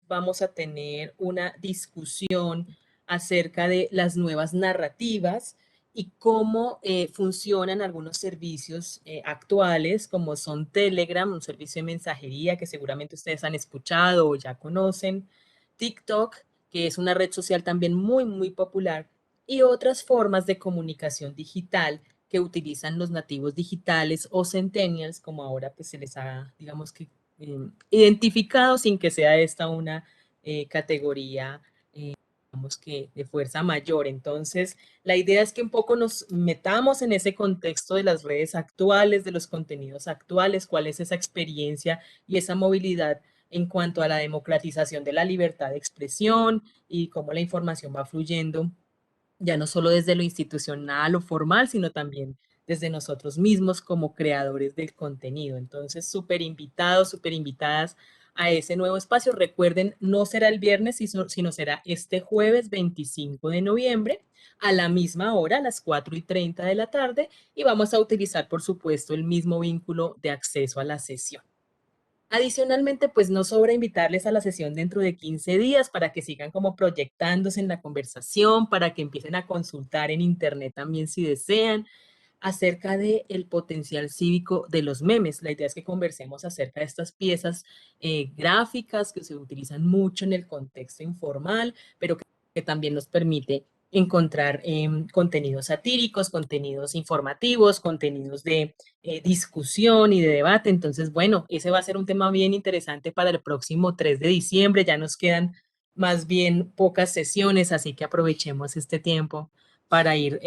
vamos a tener una discusión acerca de las nuevas narrativas y cómo funcionan algunos servicios actuales, como son Telegram, un servicio de mensajería que seguramente ustedes han escuchado o ya conocen, TikTok, que es una red social también muy popular, y otras formas de comunicación digital que utilizan los nativos digitales o centennials, como ahora pues se les ha, digamos que, identificado sin que sea esta una categoría digamos que de fuerza mayor. Entonces, la idea es que un poco nos metamos en ese contexto de las redes actuales, de los contenidos actuales, cuál es esa experiencia y esa movilidad en cuanto a la democratización de la libertad de expresión y cómo la información va fluyendo, ya no solo desde lo institucional o formal, sino también desde nosotros mismos como creadores del contenido. Entonces, súper invitados, súper invitadas a ese nuevo espacio. Recuerden, no será el viernes, sino será este jueves 25 de noviembre a la misma hora, a las 4:30 de la tarde, y vamos a utilizar, por supuesto, el mismo vínculo de acceso a la sesión. Adicionalmente, pues no sobra invitarles a la sesión dentro de 15 días para que sigan como proyectándose en la conversación, para que empiecen a consultar en internet también si desean, acerca del potencial cívico de los memes. La idea es que conversemos acerca de estas piezas gráficas que se utilizan mucho en el contexto informal, pero que también nos permite encontrar contenidos satíricos, contenidos informativos, contenidos de discusión y de debate. Entonces, bueno, ese va a ser un tema bien interesante para el próximo 3 de diciembre. Ya nos quedan más bien pocas sesiones, así que aprovechemos este tiempo para ir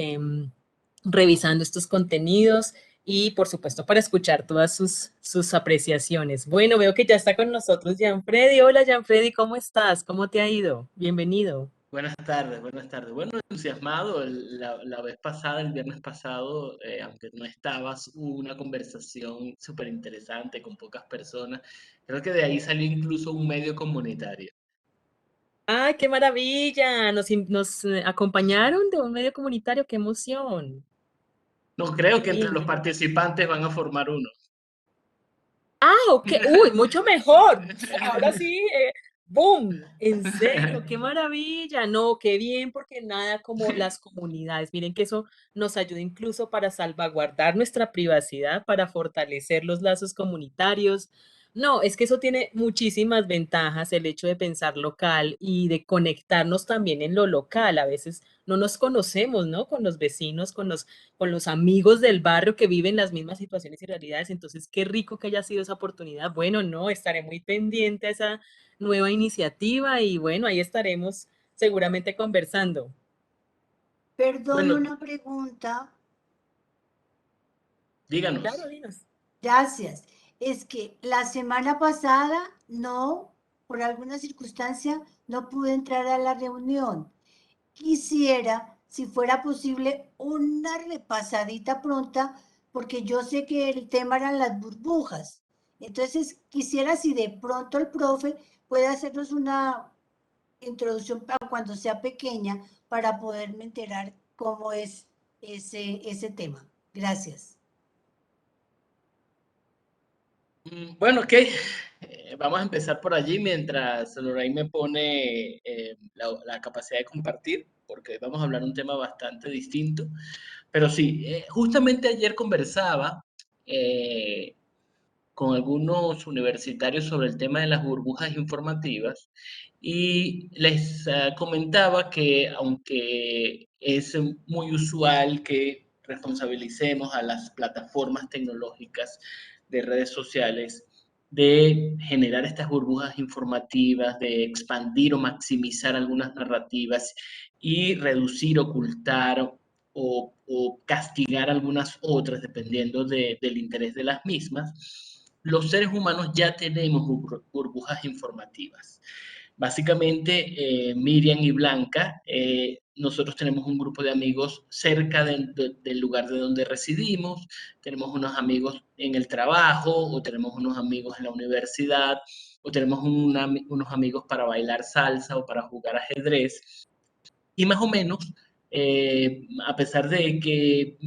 revisando estos contenidos y, por supuesto, para escuchar todas sus apreciaciones. Bueno, veo que ya está con nosotros Gianfreddy. Hola, Gianfreddy, ¿cómo estás? ¿Cómo te ha ido? Bienvenido. Buenas tardes, buenas tardes. Bueno, entusiasmado, la vez pasada, el viernes pasado, aunque no estabas, hubo una conversación súper interesante con pocas personas. Creo que de ahí salió incluso un medio comunitario. ¡Ay, qué maravilla! Nos acompañaron de un medio comunitario, qué emoción. No creo Qué que entre los lindo. participantes van a formar uno. Ah, ok. Uy, mucho mejor. Ahora sí, boom. En serio, qué maravilla. No, qué bien, porque nada como las comunidades. Miren que eso nos ayuda incluso para salvaguardar nuestra privacidad, para fortalecer los lazos comunitarios. No, es que eso tiene muchísimas ventajas, el hecho de pensar local y de conectarnos también en lo local. A veces no nos conocemos, ¿no? Con los vecinos, con los amigos del barrio que viven las mismas situaciones y realidades. Entonces, qué rico que haya sido esa oportunidad. Bueno, no, estaré muy pendiente a esa nueva iniciativa y bueno, ahí estaremos seguramente conversando. Perdón, Bueno, una pregunta. Claro, díganos. dinos. Gracias. Es que la semana pasada no, por alguna circunstancia, no pude entrar a la reunión. Quisiera, si fuera posible, una repasadita pronta, porque yo sé que el tema eran las burbujas. Entonces, quisiera si de pronto el profe puede hacernos una introducción para cuando sea pequeña, para poderme enterar cómo es ese tema. Gracias. Bueno, ok. Vamos a empezar por allí mientras Lorraine me pone la capacidad de compartir, porque vamos a hablar un tema bastante distinto. Pero sí, justamente ayer conversaba eh, con algunos universitarios sobre el tema de las burbujas informativas y les comentaba que aunque es muy usual que responsabilicemos a las plataformas tecnológicas de redes sociales de generar estas burbujas informativas, de expandir o maximizar algunas narrativas y reducir, ocultar o castigar algunas otras, dependiendo del interés de las mismas, los seres humanos ya tenemos burbujas informativas. Básicamente, Miriam y Blanca, nosotros tenemos un grupo de amigos cerca del lugar de donde residimos, tenemos unos amigos en el trabajo, o tenemos unos amigos en la universidad, o tenemos unos amigos para bailar salsa o para jugar ajedrez. Y más o menos, a pesar de que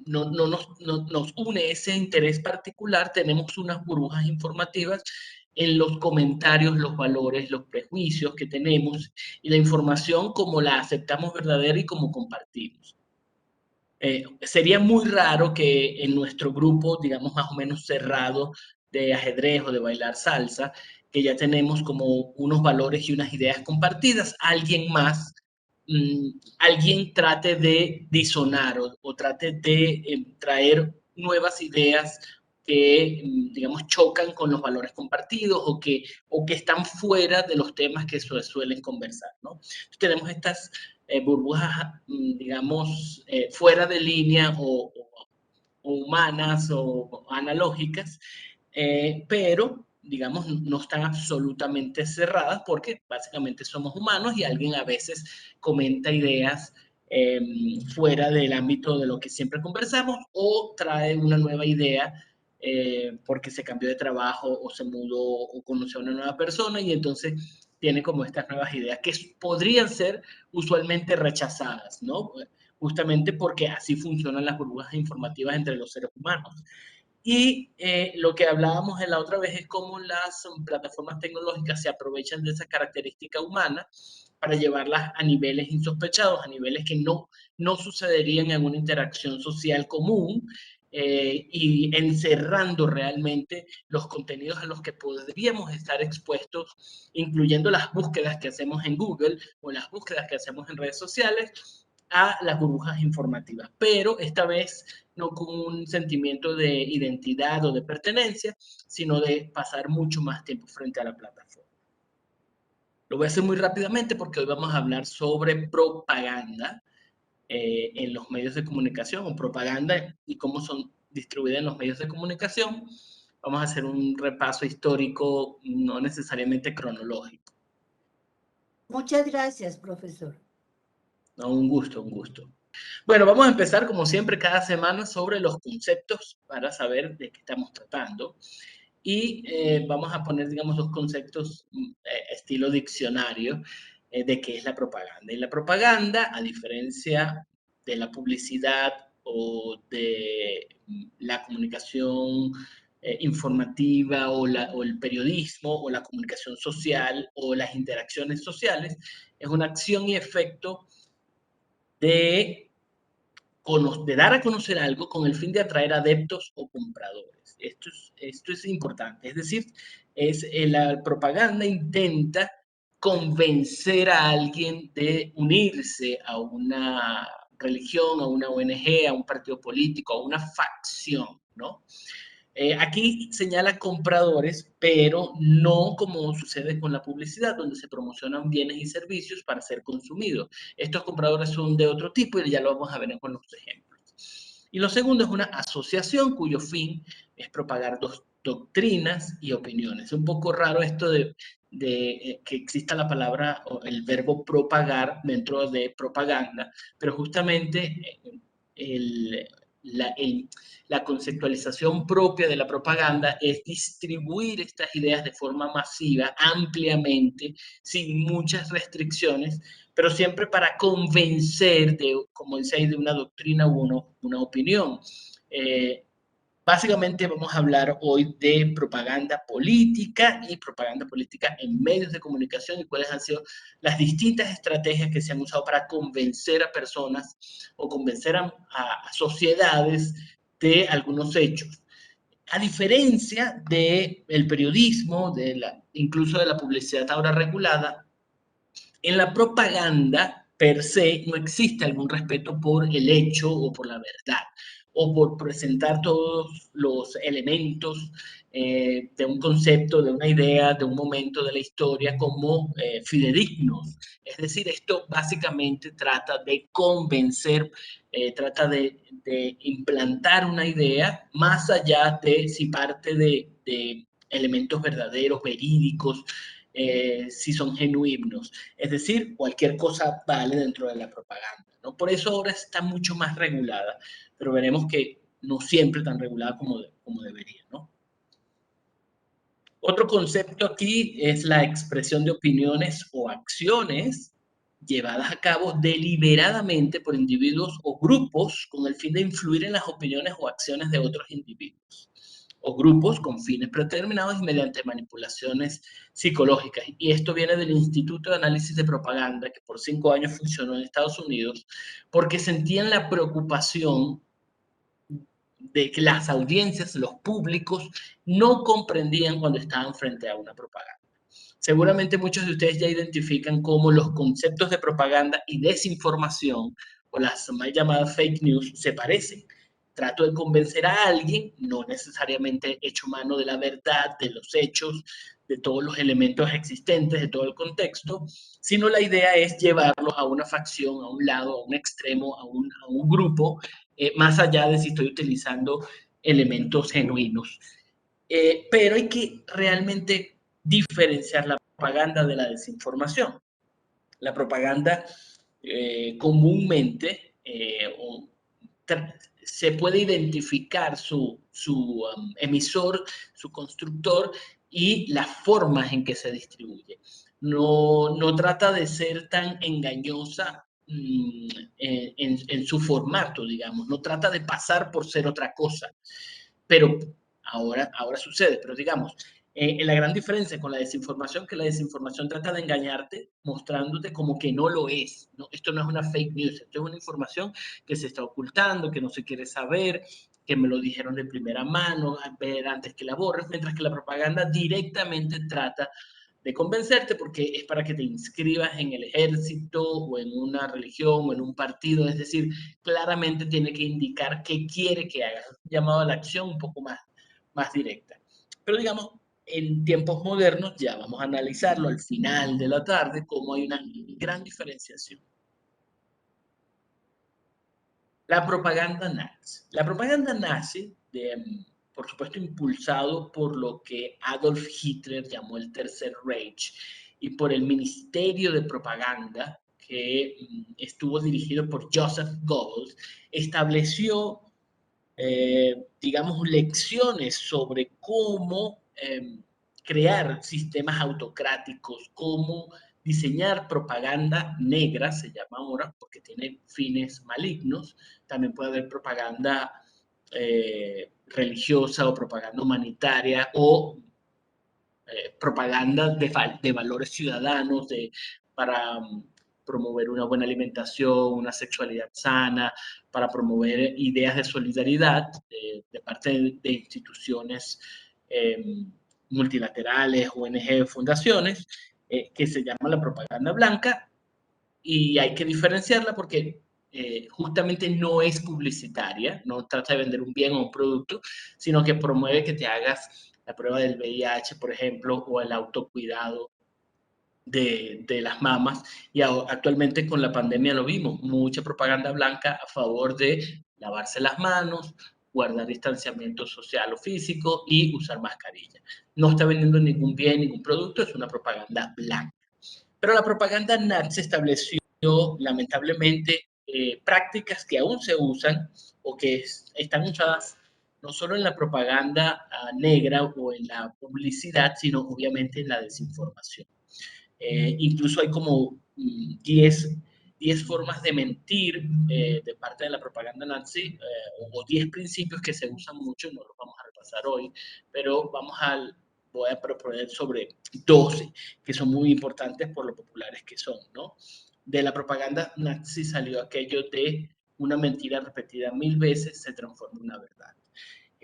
no nos une ese interés particular, tenemos unas burbujas informativas en los comentarios, los valores, los prejuicios que tenemos y la información como la aceptamos verdadera y como compartimos. Sería muy raro que en nuestro grupo, digamos más o menos cerrado de ajedrez o de bailar salsa, que ya tenemos como unos valores y unas ideas compartidas, alguien más, alguien trate de disonar o trate de traer nuevas ideas que, digamos, chocan con los valores compartidos o que están fuera de los temas que suelen conversar, ¿no? Entonces, tenemos estas burbujas, digamos, fuera de línea o humanas o analógicas, pero, digamos, no están absolutamente cerradas porque básicamente somos humanos y alguien a veces comenta ideas fuera del ámbito de lo que siempre conversamos o trae una nueva idea porque se cambió de trabajo o se mudó o conoció a una nueva persona y entonces tiene como estas nuevas ideas que podrían ser usualmente rechazadas, ¿no? Justamente porque así funcionan las burbujas informativas entre los seres humanos. Y lo que hablábamos en la otra vez es cómo las plataformas tecnológicas se aprovechan de esa característica humana para llevarlas a niveles insospechados, a niveles que no sucederían en una interacción social común, y encerrando realmente los contenidos a los que podríamos estar expuestos, incluyendo las búsquedas que hacemos en Google o las búsquedas que hacemos en redes sociales, a las burbujas informativas. Pero esta vez no con un sentimiento de identidad o de pertenencia, sino de pasar mucho más tiempo frente a la plataforma. Lo voy a hacer muy rápidamente porque hoy vamos a hablar sobre propaganda en los medios de comunicación o propaganda y cómo son distribuidas en los medios de comunicación. Vamos a hacer un repaso histórico, no necesariamente cronológico. Muchas gracias, profesor. No, un gusto, un gusto. Bueno, vamos a empezar como siempre cada semana sobre los conceptos para saber de qué estamos tratando. Y vamos a poner, digamos, dos conceptos estilo diccionario de qué es la propaganda. Y la propaganda, a diferencia de la publicidad o de la comunicación informativa o el periodismo o la comunicación social o las interacciones sociales, es una acción y efecto de dar a conocer algo con el fin de atraer adeptos o compradores. Esto es importante. Es decir, la propaganda intenta convencer a alguien de unirse a una religión, a una ONG, a un partido político, a una facción, ¿no? Aquí señala compradores, pero no como sucede con la publicidad, donde se promocionan bienes y servicios para ser consumidos. Estos compradores son de otro tipo y ya lo vamos a ver con los ejemplos. Y lo segundo es una asociación cuyo fin es propagar doctrinas y opiniones. Es un poco raro esto de que exista la palabra o el verbo propagar dentro de propaganda, pero justamente la conceptualización propia de la propaganda es distribuir estas ideas de forma masiva, ampliamente, sin muchas restricciones, pero siempre para convencer de, como dice ahí, de una doctrina u una opinión. Básicamente vamos a hablar hoy de propaganda política y propaganda política en medios de comunicación y cuáles han sido las distintas estrategias que se han usado para convencer a personas o convencer a sociedades de algunos hechos. A diferencia del periodismo, incluso de la publicidad ahora regulada, en la propaganda per se no existe algún respeto por el hecho o por la verdad o por presentar todos los elementos de un concepto, de una idea, de un momento de la historia como fidedignos. Es decir, esto básicamente trata de convencer, trata de implantar una idea más allá de si parte de elementos verdaderos, verídicos, si son genuinos. Es decir, cualquier cosa vale dentro de la propaganda, ¿no? Por eso ahora está mucho más regulada, pero veremos que no siempre tan regulada como debería, ¿no? Otro concepto aquí es la expresión de opiniones o acciones llevadas a cabo deliberadamente por individuos o grupos con el fin de influir en las opiniones o acciones de otros individuos. o grupos con fines predeterminados y mediante manipulaciones psicológicas. Y esto viene del Instituto de Análisis de Propaganda, que por 5 años funcionó en Estados Unidos, porque sentían la preocupación de que las audiencias, los públicos, no comprendían cuando estaban frente a una propaganda. Seguramente muchos de ustedes ya identifican cómo los conceptos de propaganda y desinformación, o las mal llamadas fake news, se parecen. Trato de convencer a alguien, no necesariamente hecho mano de la verdad, de los hechos, de todos los elementos existentes, de todo el contexto, sino la idea es llevarlos a una facción, a un lado, a un extremo, a un grupo, más allá de si estoy utilizando elementos genuinos. Pero hay que realmente diferenciar la propaganda de la desinformación. La propaganda comúnmente se puede identificar su emisor, su constructor y las formas en que se distribuye. No trata de ser tan engañosa en su formato, digamos, no trata de pasar por ser otra cosa, pero ahora sucede, pero digamos, la gran diferencia con la desinformación, que la desinformación trata de engañarte mostrándote como que no lo es, ¿no? Esto no es una fake news, esto es una información que se está ocultando, que no se quiere saber, que me lo dijeron de primera mano, a ver antes que la borres, mientras que la propaganda directamente trata de convencerte porque es para que te inscribas en el ejército o en una religión o en un partido, es decir, claramente tiene que indicar qué quiere que hagas, llamado a la acción un poco más directa. Pero digamos, en tiempos modernos, ya vamos a analizarlo al final de la tarde, cómo hay una gran diferenciación. La propaganda nazi. La propaganda nazi, por supuesto, impulsado por lo que Adolf Hitler llamó el Tercer Reich y por el Ministerio de Propaganda, que estuvo dirigido por Joseph Goebbels, estableció, digamos, lecciones sobre cómo crear sistemas autocráticos, cómo diseñar propaganda negra, se llama ahora, porque tiene fines malignos. También puede haber propaganda religiosa o propaganda humanitaria o propaganda de valores ciudadanos, para promover una buena alimentación, una sexualidad sana, para promover ideas de solidaridad de parte de instituciones multilaterales, ONG, fundaciones, que se llama la propaganda blanca, y hay que diferenciarla porque justamente no es publicitaria, no trata de vender un bien o un producto, sino que promueve que te hagas la prueba del VIH, por ejemplo, o el autocuidado de las mamas. Y actualmente con la pandemia lo vimos, mucha propaganda blanca a favor de lavarse las manos, guardar distanciamiento social o físico y usar mascarilla. No está vendiendo ningún bien, ningún producto, es una propaganda blanca. Pero la propaganda nazi estableció, lamentablemente, prácticas que aún se usan o que están usadas no solo en la propaganda negra o en la publicidad, sino obviamente en la desinformación. Incluso hay como 10 formas de mentir de parte de la propaganda nazi, o 10 principios que se usan mucho, no los vamos a repasar hoy, pero voy a proponer sobre 12, que son muy importantes por lo populares que son, ¿no? De la propaganda nazi salió aquello de una mentira repetida 1000 veces se transforma en una verdad.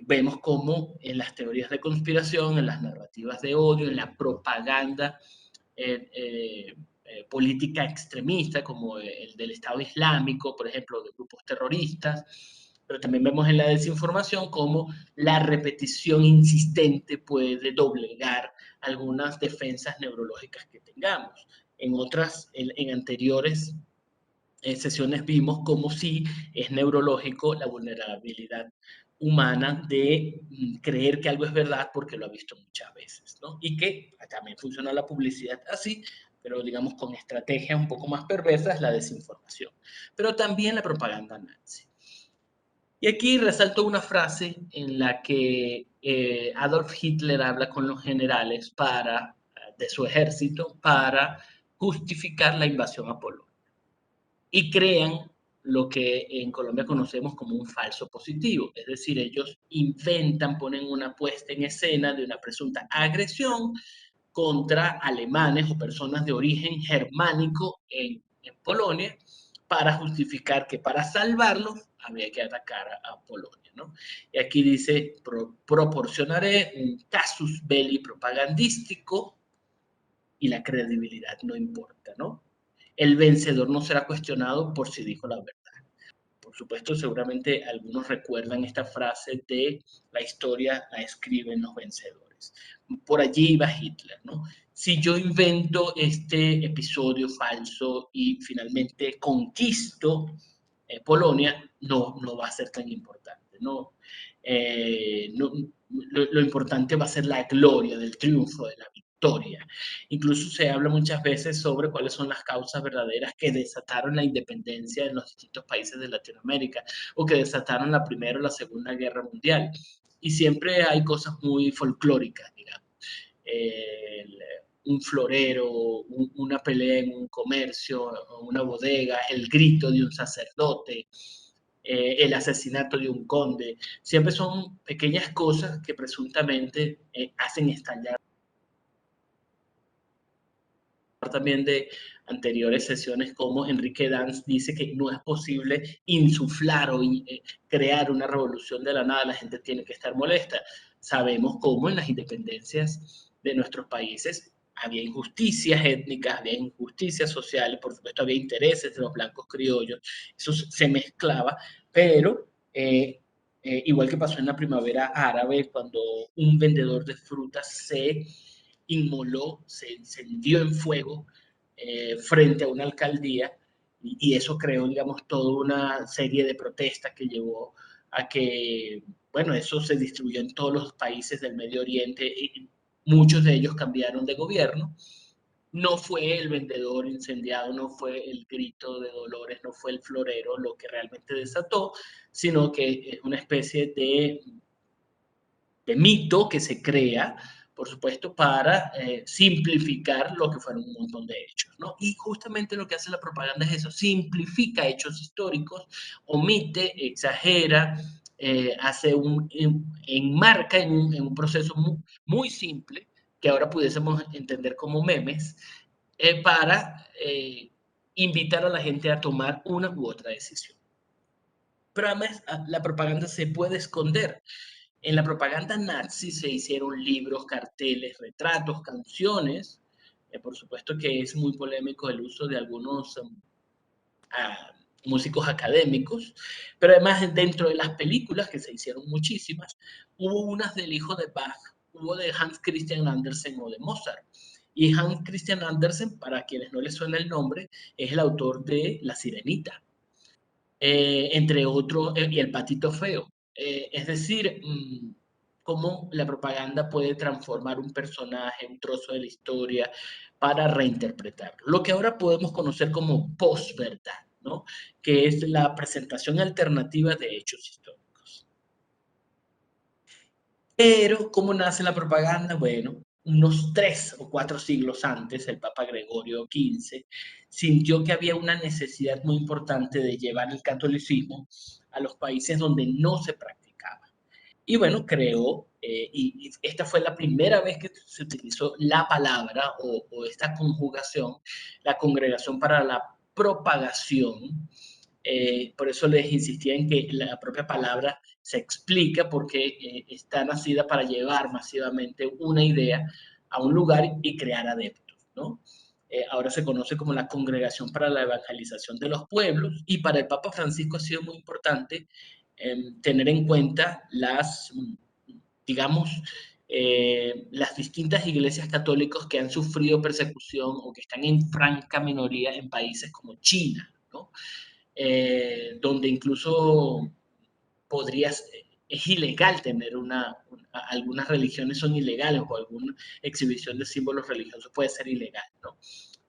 Vemos cómo en las teorías de conspiración, en las narrativas de odio, en la propaganda política extremista, como el del Estado Islámico, por ejemplo, de grupos terroristas, pero también vemos en la desinformación cómo la repetición insistente puede doblegar algunas defensas neurológicas que tengamos. En anteriores sesiones vimos cómo sí es neurológico la vulnerabilidad humana de creer que algo es verdad porque lo ha visto muchas veces, ¿no? Y que también funciona la publicidad así, pero digamos con estrategias un poco más perversas, la desinformación. Pero también la propaganda nazi. Y aquí resalto una frase en la que Adolf Hitler habla con los generales de su ejército para justificar la invasión a Polonia. Y crean lo que en Colombia conocemos como un falso positivo. Es decir, ellos inventan, ponen una puesta en escena de una presunta agresión contra alemanes o personas de origen germánico en Polonia, para justificar que para salvarlos había que atacar a Polonia, ¿no? Y aquí dice, proporcionaré un casus belli propagandístico y la credibilidad no importa, ¿no? El vencedor no será cuestionado por si dijo la verdad. Por supuesto, seguramente algunos recuerdan esta frase de la historia la escriben los vencedores. Por allí iba Hitler, ¿no? Si yo invento este episodio falso y finalmente conquisto Polonia, no va a ser tan importante, ¿no? Lo importante va a ser la gloria del triunfo, de la victoria. Incluso se habla muchas veces sobre cuáles son las causas verdaderas que desataron la independencia en los distintos países de Latinoamérica, o que desataron la Primera o la Segunda Guerra Mundial. Y siempre hay cosas muy folclóricas, digamos. Un florero, una pelea en un comercio, una bodega, el grito de un sacerdote, el asesinato de un conde. Siempre son pequeñas cosas que presuntamente hacen estallar. También de anteriores sesiones, como Enrique Danz dice que no es posible insuflar o crear una revolución de la nada, la gente tiene que estar molesta. Sabemos cómo en las independencias de nuestros países había injusticias étnicas, había injusticias sociales, por supuesto había intereses de los blancos criollos, eso se mezclaba, pero igual que pasó en la primavera árabe, cuando un vendedor de frutas se inmoló, se encendió en fuego frente a una alcaldía, y eso creó, digamos, toda una serie de protestas que llevó a que, bueno, eso se distribuyó en todos los países del Medio Oriente, y muchos de ellos cambiaron de gobierno. No fue el vendedor incendiado, no fue el grito de dolores, no fue el florero lo que realmente desató, sino que es una especie de mito que se crea, por supuesto, para simplificar lo que fueron un montón de hechos, ¿no? Y justamente lo que hace la propaganda es eso, simplifica hechos históricos, omite, exagera, hace enmarca en un proceso muy simple, que ahora pudiésemos entender como memes, para invitar a la gente a tomar una u otra decisión. Pero además, la propaganda se puede esconder. En la propaganda nazi se hicieron libros, carteles, retratos, canciones. Por supuesto que es muy polémico el uso de algunos músicos académicos, pero además dentro de las películas, que se hicieron muchísimas, hubo unas del hijo de Bach, hubo de Hans Christian Andersen o de Mozart. Y Hans Christian Andersen, para quienes no les suena el nombre, es el autor de La Sirenita, entre otros, y El Patito Feo. Es decir, cómo la propaganda puede transformar un personaje, un trozo de la historia, para reinterpretarlo. Lo que ahora podemos conocer como posverdad, ¿no? Que es la presentación alternativa de hechos históricos. Pero, ¿cómo nace la propaganda? Bueno, unos 3 o 4 siglos antes, el Papa Gregorio XV sintió que había una necesidad muy importante de llevar el catolicismo a los países donde no se practicaba. Y bueno, creó, y esta fue la primera vez que se utilizó la palabra o esta conjugación, la Congregación para la Propagación. Por eso les insistía en que la propia palabra se explica, porque está nacida para llevar masivamente una idea a un lugar y crear adeptos, ¿no? Ahora se conoce como la Congregación para la Evangelización de los Pueblos, y para el Papa Francisco ha sido muy importante tener en cuenta las, digamos, las distintas iglesias católicas que han sufrido persecución o que están en franca minoría en países como China, ¿no? Donde incluso es ilegal tener algunas religiones son ilegales, o alguna exhibición de símbolos religiosos puede ser ilegal, ¿no?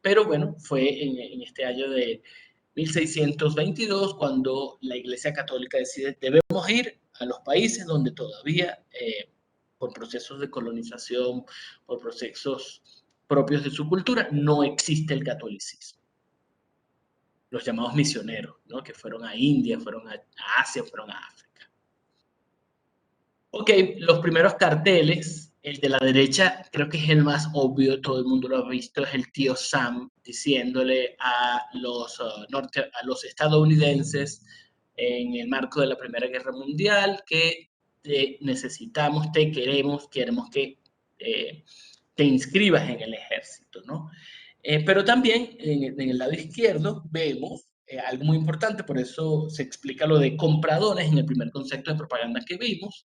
Pero bueno, fue en este año de 1622 cuando la Iglesia Católica decide, debemos ir a los países donde todavía, por procesos de colonización, por procesos propios de su cultura, no existe el catolicismo. los llamados misioneros, ¿no? Que fueron a India, fueron a Asia, fueron a África. Ok, los primeros carteles, el de la derecha creo que es el más obvio, todo el mundo lo ha visto, es el tío Sam diciéndole a los estadounidenses en el marco de la Primera Guerra Mundial que necesitamos, queremos que te inscribas en el ejército, ¿no? Pero también en el lado izquierdo vemos algo muy importante, por eso se explica lo de compradores en el primer concepto de propaganda que vimos.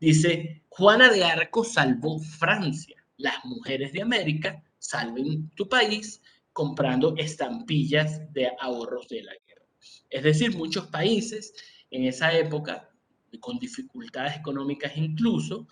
Dice, Juana de Arco salvó Francia, las mujeres de América salven tu país comprando estampillas de ahorros de la guerra. Es decir, muchos países en esa época, con dificultades económicas incluso,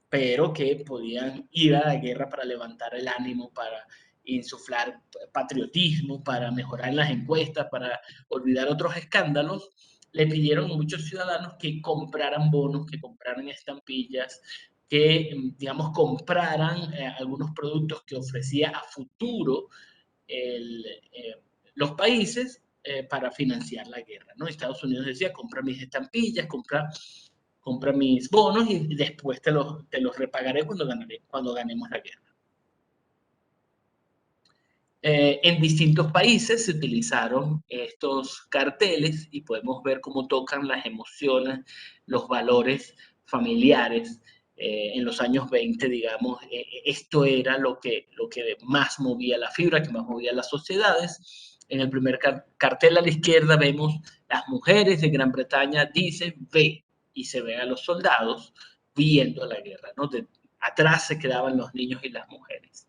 pero que podían ir a la guerra para levantar el ánimo, para insuflar patriotismo, para mejorar las encuestas, para olvidar otros escándalos, le pidieron a muchos ciudadanos que compraran bonos, que compraran estampillas, que, digamos, compraran algunos productos que ofrecía a futuro los países para financiar la guerra, ¿no? Estados Unidos decía, compra mis estampillas, compra mis bonos y después te los repagaré cuando ganemos la guerra. En distintos países se utilizaron estos carteles y podemos ver cómo tocan las emociones, los valores familiares. En los años 20, digamos, esto era lo que más movía la fibra, que más movía las sociedades. En el primer cartel a la izquierda vemos las mujeres de Gran Bretaña dicen ve, y se ve a los soldados viendo la guerra, ¿no? Atrás se quedaban los niños y las mujeres.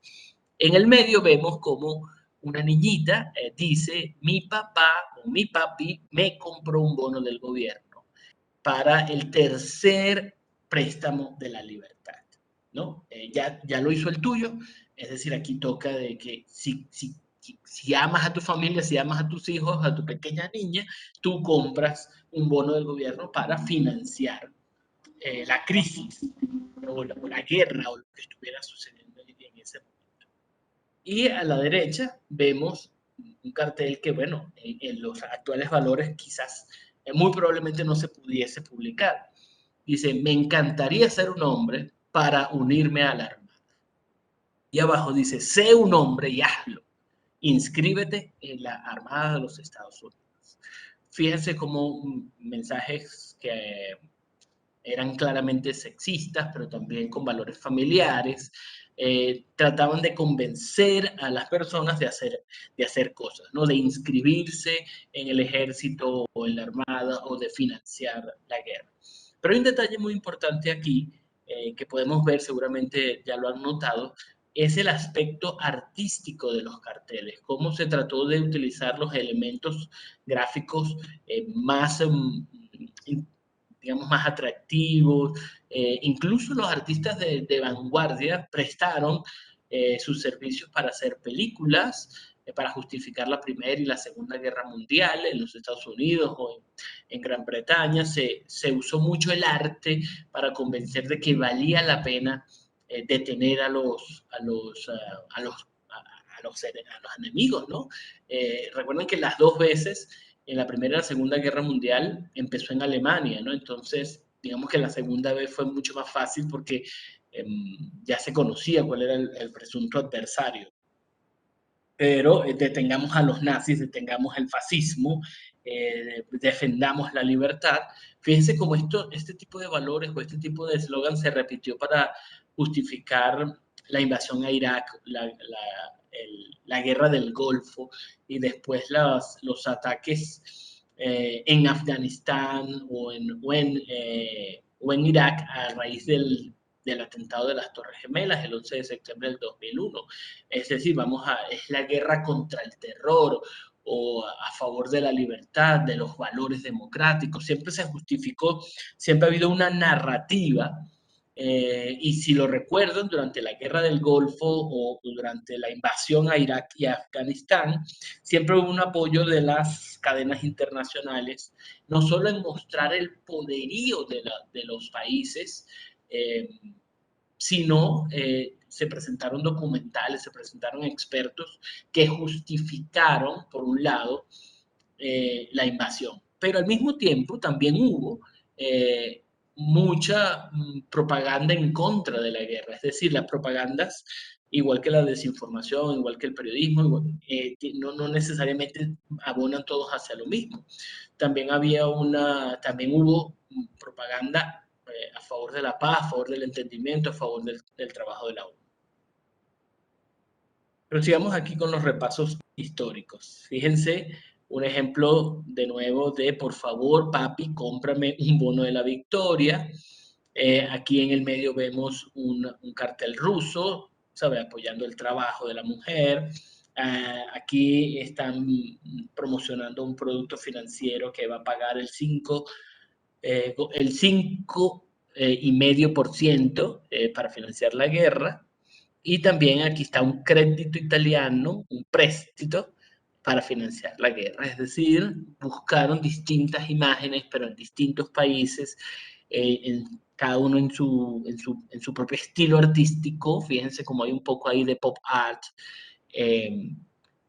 En el medio vemos como una niñita dice, mi papá o mi papi me compró un bono del gobierno para el tercer préstamo de la libertad, ¿no? Ya lo hizo el tuyo, es decir, aquí toca de que si amas a tu familia, si amas a tus hijos, a tu pequeña niña, tú compras un bono del gobierno para financiar la crisis o la guerra o lo que estuviera sucediendo en ese momento. Y a la derecha vemos un cartel que, bueno, en los actuales valores quizás muy probablemente no se pudiese publicar. Dice, me encantaría ser un hombre para unirme a la Armada. Y abajo dice, sé un hombre y hazlo. Inscríbete en la Armada de los Estados Unidos. Fíjense cómo mensajes que eran claramente sexistas, pero también con valores familiares, trataban de convencer a las personas de hacer cosas, ¿no? De inscribirse en el ejército o en la armada o de financiar la guerra. Pero hay un detalle muy importante aquí que podemos ver, seguramente ya lo han notado, es el aspecto artístico de los carteles, cómo se trató de utilizar los elementos gráficos más digamos, más atractivos. Incluso los artistas de vanguardia prestaron sus servicios para hacer películas, para justificar la Primera y la Segunda Guerra Mundial en los Estados Unidos o en Gran Bretaña. Se usó mucho el arte para convencer de que valía la pena detener a los enemigos, ¿no? Recuerden que las dos veces en la Primera y la Segunda Guerra Mundial empezó en Alemania, ¿no? Entonces, digamos que la segunda vez fue mucho más fácil porque ya se conocía cuál era el presunto adversario. Pero detengamos a los nazis, detengamos el fascismo, defendamos la libertad. Fíjense cómo este tipo de valores o este tipo de eslogan se repitió para justificar la invasión a Irak, la guerra del Golfo y después los ataques en Afganistán o en Irak a raíz del atentado de las Torres Gemelas el 11 de septiembre del 2001. Es decir, es la guerra contra el terror o a favor de la libertad, de los valores democráticos. Siempre se justificó, siempre ha habido una narrativa. Y si lo recuerdan, durante la guerra del Golfo o durante la invasión a Irak y a Afganistán, siempre hubo un apoyo de las cadenas internacionales, no solo en mostrar el poderío de los países, sino se presentaron documentales, se presentaron expertos que justificaron, por un lado, la invasión. Pero al mismo tiempo también hubo mucha propaganda en contra de la guerra, es decir, las propagandas, igual que la desinformación, igual que el periodismo, no necesariamente abonan todos hacia lo mismo. También hubo propaganda a favor de la paz, a favor del entendimiento, a favor del trabajo de la ONU. Pero sigamos aquí con los repasos históricos. Fíjense un ejemplo de nuevo de, por favor, papi, cómprame un bono de la victoria. Aquí en el medio vemos un cartel ruso, ¿sabe? Apoyando el trabajo de la mujer. Aquí están promocionando un producto financiero que va a pagar el 5,5% para financiar la guerra. Y también aquí está un crédito italiano, un préstamo para financiar la guerra. Es decir, buscaron distintas imágenes, pero en distintos países, cada uno en su propio estilo artístico. Fíjense cómo hay un poco ahí de pop art.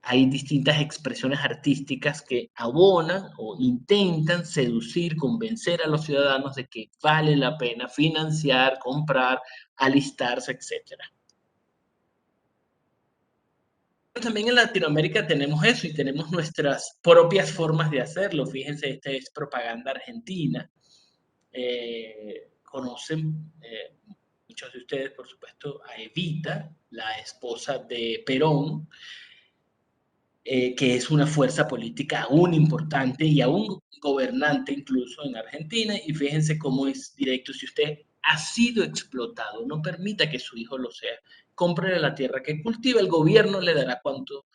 Hay distintas expresiones artísticas que abonan o intentan seducir, convencer a los ciudadanos de que vale la pena financiar, comprar, alistarse, etcétera. También en Latinoamérica tenemos eso y tenemos nuestras propias formas de hacerlo. Fíjense, esta es propaganda argentina. Conocen muchos de ustedes, por supuesto, a Evita, la esposa de Perón, que es una fuerza política aún importante y aún gobernante incluso en Argentina. Y fíjense cómo es directo: si usted ha sido explotado, no permita que su hijo lo sea. Cómprele la tierra que cultiva, el gobierno le dará cuanto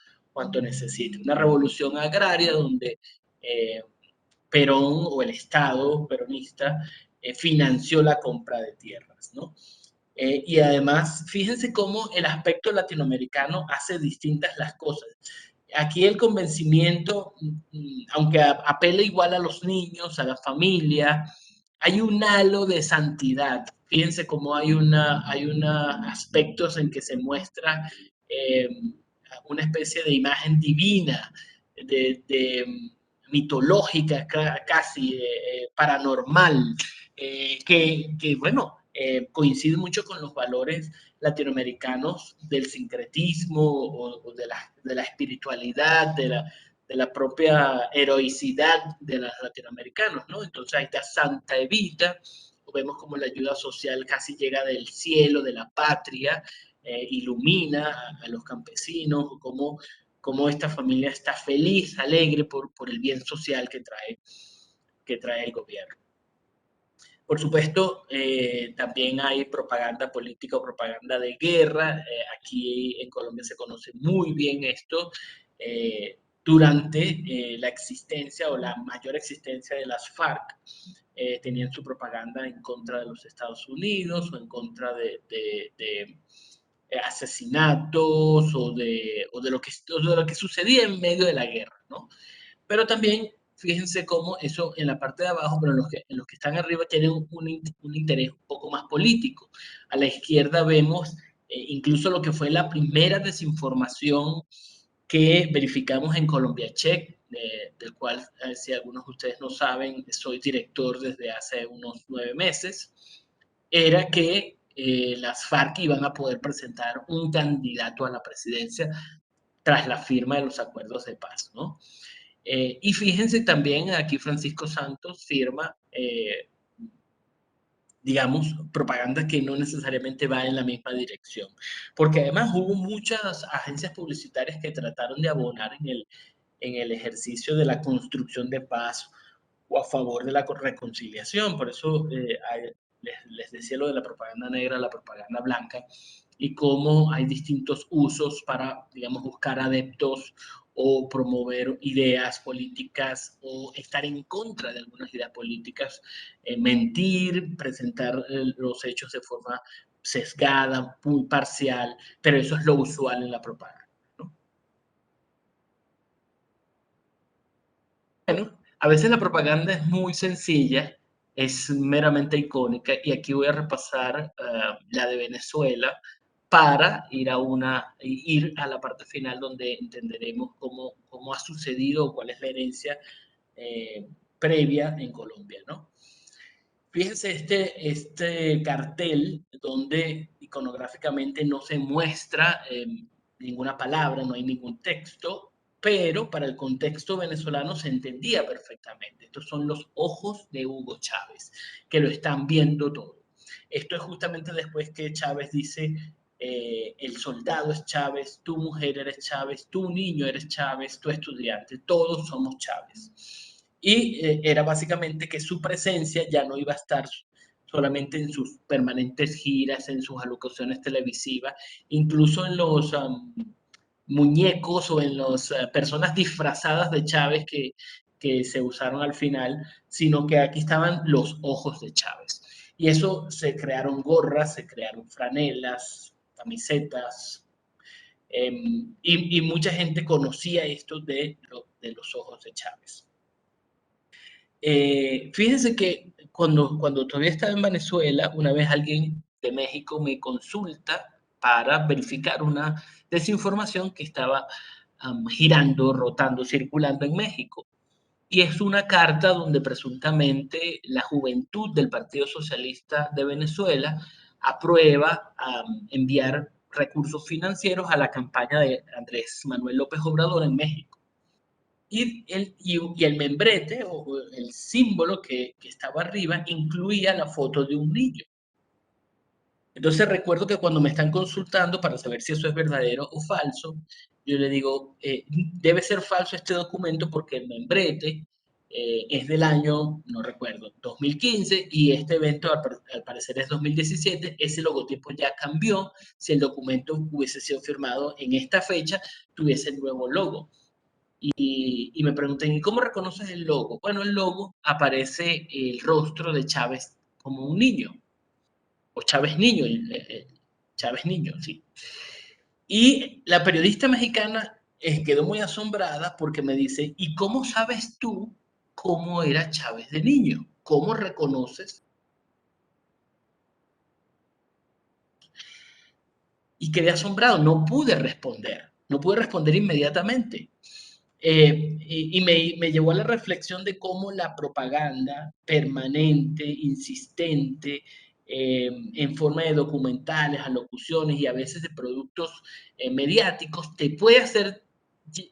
necesite. Una revolución agraria donde Perón o el Estado peronista financió la compra de tierras, ¿no? Y además, fíjense cómo el aspecto latinoamericano hace distintas las cosas. Aquí el convencimiento, aunque apela igual a los niños, a la familia, hay un halo de santidad. Fíjense cómo hay aspectos en que se muestra una especie de imagen divina, de mitológica, casi paranormal, que bueno, coincide mucho con los valores latinoamericanos del sincretismo o de la espiritualidad, de la propia heroicidad de los latinoamericanos, ¿no? Entonces ahí está Santa Evita, vemos como la ayuda social casi llega del cielo, de la patria, ilumina a los campesinos, como esta familia está feliz, alegre por el bien social que trae el gobierno. Por supuesto, también hay propaganda política o propaganda de guerra. Aquí en Colombia se conoce muy bien esto. Durante la existencia o la mayor existencia de las FARC, tenían su propaganda en contra de los Estados Unidos o en contra de asesinatos o de lo que sucedía en medio de la guerra, ¿no? Pero también fíjense cómo eso en la parte de abajo, pero en los que están arriba tienen un interés un poco más político. A la izquierda vemos incluso lo que fue la primera desinformación que verificamos en Colombia Check, del cual, si algunos de ustedes no saben, soy director desde hace unos 9 meses, era que las FARC iban a poder presentar un candidato a la presidencia tras la firma de los acuerdos de paz, ¿no? Y fíjense también, aquí Francisco Santos firma, digamos, propaganda que no necesariamente va en la misma dirección. Porque además hubo muchas agencias publicitarias que trataron de abonar en el ejercicio de la construcción de paz o a favor de la reconciliación. Por eso les decía lo de la propaganda negra, la propaganda blanca, y cómo hay distintos usos para, digamos, buscar adeptos o promover ideas políticas o estar en contra de algunas ideas políticas, mentir, presentar los hechos de forma sesgada, muy parcial, pero eso es lo usual en la propaganda, ¿no? Bueno, a veces la propaganda es muy sencilla, es meramente icónica, y aquí voy a repasar la de Venezuela, para ir a la parte final donde entenderemos cómo ha sucedido o cuál es la herencia previa en Colombia, ¿no? Fíjense este cartel donde iconográficamente no se muestra ninguna palabra, no hay ningún texto, pero para el contexto venezolano se entendía perfectamente. Estos son los ojos de Hugo Chávez, que lo están viendo todo. Esto es justamente después que Chávez dice, el soldado es Chávez, tu mujer eres Chávez, tu niño eres Chávez, tu estudiante, todos somos Chávez. Y era básicamente que su presencia ya no iba a estar solamente en sus permanentes giras, en sus alocuciones televisivas, incluso en los muñecos o en las personas disfrazadas de Chávez que se usaron al final, sino que aquí estaban los ojos de Chávez. Y eso se crearon gorras, se crearon franelas, camisetas, y mucha gente conocía esto de los ojos de Chávez. Fíjense que cuando todavía estaba en Venezuela, una vez alguien de México me consulta para verificar una desinformación que estaba girando, rotando, circulando en México. Y es una carta donde presuntamente la juventud del Partido Socialista de Venezuela aprueba enviar recursos financieros a la campaña de Andrés Manuel López Obrador en México. Y el membrete o el símbolo que estaba arriba incluía la foto de un niño. Entonces recuerdo que cuando me están consultando para saber si eso es verdadero o falso, yo le digo, debe ser falso este documento porque el membrete es del año, no recuerdo, 2015 y este evento al parecer es 2017, ese logotipo ya cambió, si el documento hubiese sido firmado en esta fecha, tuviese el nuevo logo. Y me preguntan, ¿y cómo reconoces el logo? Bueno, el logo aparece el rostro de Chávez como un niño, o Chávez niño, Chávez niño, sí. Y la periodista mexicana quedó muy asombrada porque me dice, ¿y cómo sabes tú cómo era Chávez de niño? ¿Cómo reconoces? Y quedé asombrado, no pude responder inmediatamente. Y me llevó a la reflexión de cómo la propaganda permanente, insistente, en forma de documentales, alocuciones y a veces de productos mediáticos, te puede hacer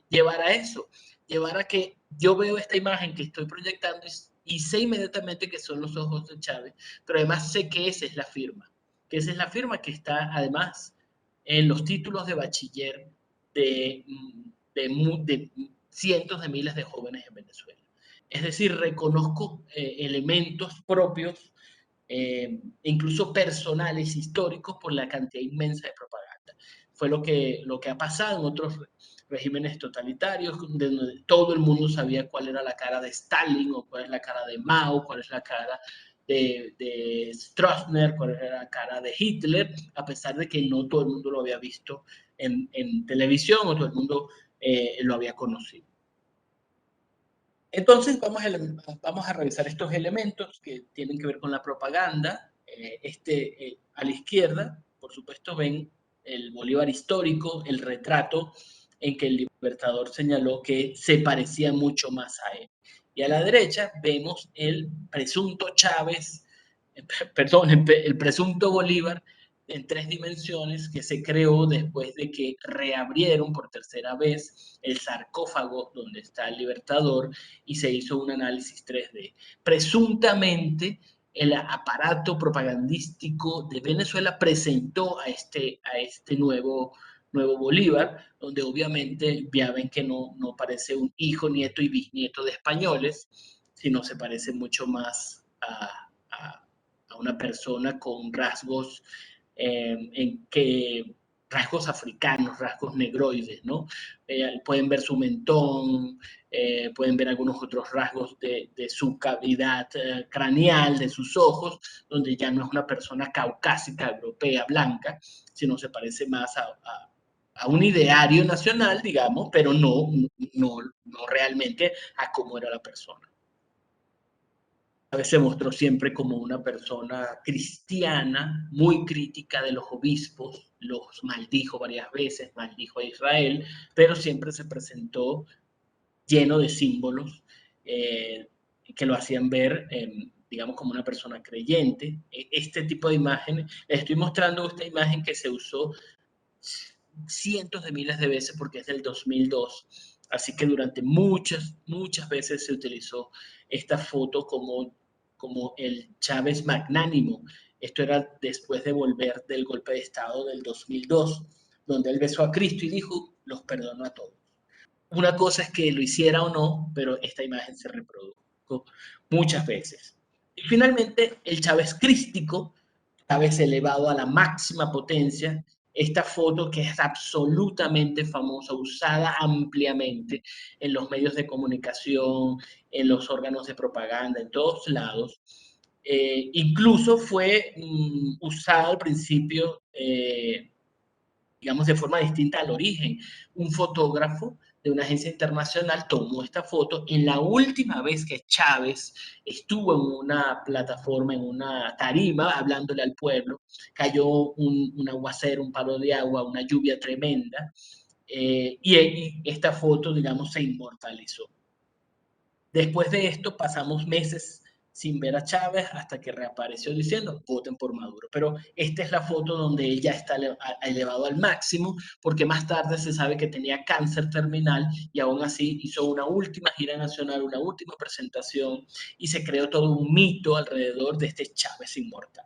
llevar a eso, llevar a que yo veo esta imagen que estoy proyectando y sé inmediatamente que son los ojos de Chávez, pero además sé que esa es la firma, que está además en los títulos de bachiller de cientos de miles de jóvenes en Venezuela. Es decir, reconozco elementos propios, incluso personales, históricos, por la cantidad inmensa de propaganda. Fue lo que ha pasado en otros regímenes totalitarios, donde todo el mundo sabía cuál era la cara de Stalin, o cuál es la cara de Mao, cuál es la cara de Stroessner, cuál era la cara de Hitler, a pesar de que no todo el mundo lo había visto en televisión o todo el mundo lo había conocido. Entonces vamos a revisar estos elementos que tienen que ver con la propaganda. A la izquierda, por supuesto, ven el Bolívar histórico, el retrato en que el Libertador señaló que se parecía mucho más a él. Y a la derecha vemos el presunto Chávez, perdón, el presunto Bolívar en 3 dimensiones que se creó después de que reabrieron por tercera vez el sarcófago donde está el Libertador y se hizo un análisis 3D. Presuntamente, el aparato propagandístico de Venezuela presentó a este nuevo Bolívar, donde obviamente ya ven que no parece un hijo, nieto y bisnieto de españoles, sino se parece mucho más a una persona con rasgos rasgos africanos, rasgos negroides, ¿no? Pueden ver su mentón, pueden ver algunos otros rasgos de su cavidad craneal, de sus ojos, donde ya no es una persona caucásica, europea, blanca, sino se parece más a un ideario nacional, digamos, pero no realmente a cómo era la persona. Chávez se mostró siempre como una persona cristiana, muy crítica de los obispos, los maldijo varias veces, maldijo a Israel, pero siempre se presentó lleno de símbolos que lo hacían ver, digamos, como una persona creyente. Este tipo de imágenes, les estoy mostrando esta imagen que se usó cientos de miles de veces porque es del 2002, así que durante muchas veces se utilizó esta foto como el Chávez magnánimo. Esto era después de volver del golpe de Estado del 2002, donde él besó a Cristo y dijo, los perdono a todos. Una cosa es que lo hiciera o no, pero esta imagen se reprodujo muchas veces. Y finalmente, el Chávez crístico, Chávez elevado a la máxima potencia, esta foto que es absolutamente famosa, usada ampliamente en los medios de comunicación, en los órganos de propaganda, en todos lados. Incluso fue usada al principio, digamos, de forma distinta al origen. Un fotógrafo de una agencia internacional tomó esta foto en la última vez que Chávez estuvo en una plataforma, en una tarima, hablándole al pueblo. Cayó un aguacero, un palo de agua, una lluvia tremenda, y esta foto, digamos, se inmortalizó. Después de esto pasamos meses sin ver a Chávez hasta que reapareció diciendo voten por Maduro. Pero esta es la foto donde él ya está elevado al máximo, porque más tarde se sabe que tenía cáncer terminal y aún así hizo una última gira nacional, una última presentación y se creó todo un mito alrededor de este Chávez inmortal.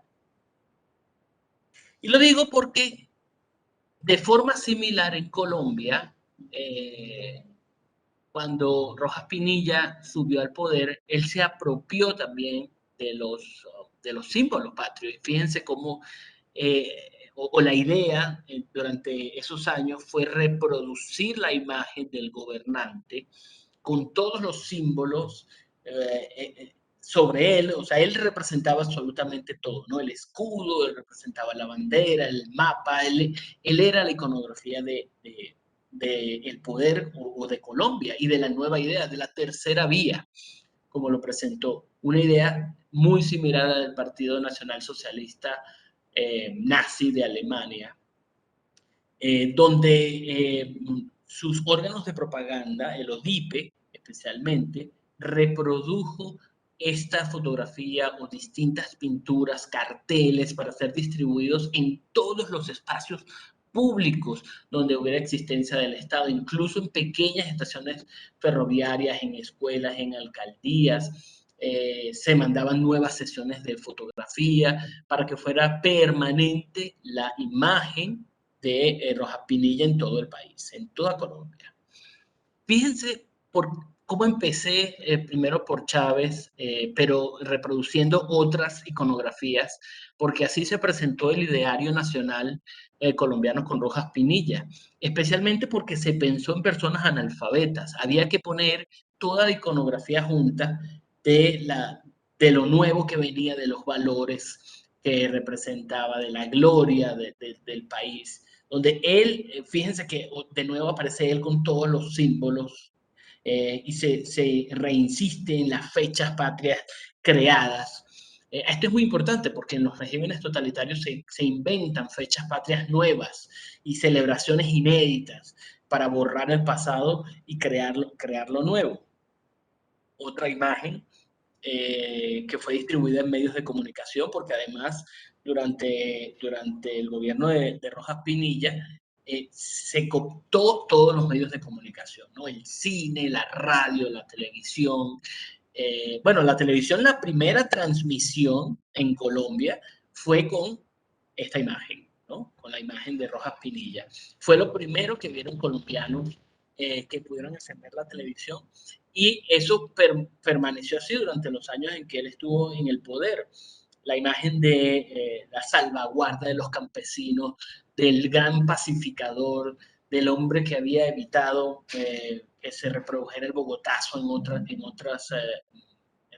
Y lo digo porque de forma similar en Colombia, cuando Rojas Pinilla subió al poder, él se apropió también de los símbolos patrios. Fíjense cómo, o la idea durante esos años fue reproducir la imagen del gobernante con todos los símbolos sobre él. O sea, él representaba absolutamente todo, ¿no? El escudo, él representaba la bandera, el mapa, él era la iconografía del poder o de Colombia y de la nueva idea, de la tercera vía, como lo presentó. Una idea muy similar a la del Partido Nacional Socialista nazi de Alemania, donde sus órganos de propaganda, el ODIPE especialmente, reprodujo esta fotografía o distintas pinturas, carteles para ser distribuidos en todos los espacios públicos donde hubiera existencia del Estado, incluso en pequeñas estaciones ferroviarias, en escuelas, en alcaldías. Se mandaban nuevas sesiones de fotografía para que fuera permanente la imagen de Rojas Pinilla en todo el país, en toda Colombia. Fíjense cómo empecé primero por Chávez, pero reproduciendo otras iconografías, porque así se presentó el ideario nacional colombiano con Rojas Pinilla, especialmente porque se pensó en personas analfabetas. Había que poner toda la iconografía junta de lo nuevo que venía, de los valores que representaba, de la gloria del país, donde él, fíjense que de nuevo aparece él con todos los símbolos y se reinsiste en las fechas patrias creadas. Esto es muy importante porque en los regímenes totalitarios se inventan fechas patrias nuevas y celebraciones inéditas para borrar el pasado y crear lo nuevo. Otra imagen que fue distribuida en medios de comunicación, porque además durante el gobierno de Rojas Pinilla se cooptó todos los medios de comunicación, ¿no? El cine, la radio, la televisión. Bueno, la televisión, la primera transmisión en Colombia fue con esta imagen, ¿no? Con la imagen de Rojas Pinilla. Fue lo primero que vieron colombianos que pudieron encender la televisión y eso permaneció así durante los años en que él estuvo en el poder. La imagen de la salvaguarda de los campesinos, del gran pacificador, del hombre que había evitado que se reprodujera el bogotazo en otras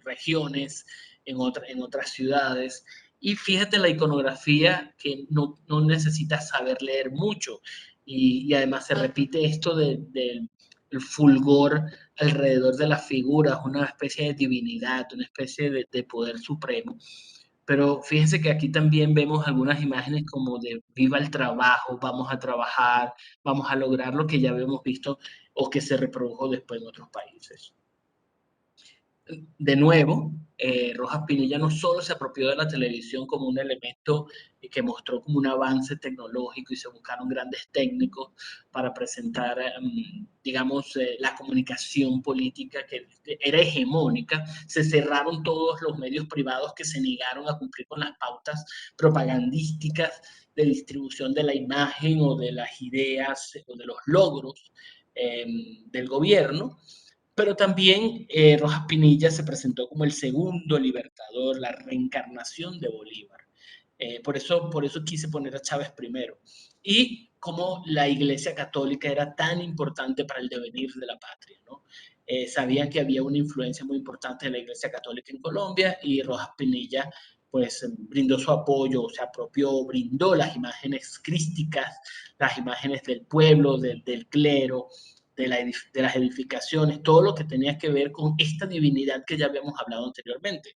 regiones, en otras ciudades. Y fíjate la iconografía que no necesitas saber leer mucho. Y además se repite esto el fulgor alrededor de las figuras, una especie de divinidad, una especie de poder supremo. Pero fíjense que aquí también vemos algunas imágenes como de viva el trabajo, vamos a trabajar, vamos a lograr lo que ya habíamos visto o que se reprodujo después en otros países. De nuevo, Rojas Pinilla no solo se apropió de la televisión como un elemento que mostró como un avance tecnológico y se buscaron grandes técnicos para presentar, digamos, la comunicación política que era hegemónica. Se cerraron todos los medios privados que se negaron a cumplir con las pautas propagandísticas de distribución de la imagen o de las ideas o de los logros del gobierno. Pero también Rojas Pinilla se presentó como el segundo libertador, la reencarnación de Bolívar. Por eso quise poner a Chávez primero. Y cómo la Iglesia Católica era tan importante para el devenir de la patria, ¿no? Sabían que había una influencia muy importante de la Iglesia Católica en Colombia y Rojas Pinilla pues brindó su apoyo, se apropió, brindó las imágenes crísticas, las imágenes del pueblo, del clero, de las edificaciones, todo lo que tenía que ver con esta divinidad que ya habíamos hablado anteriormente.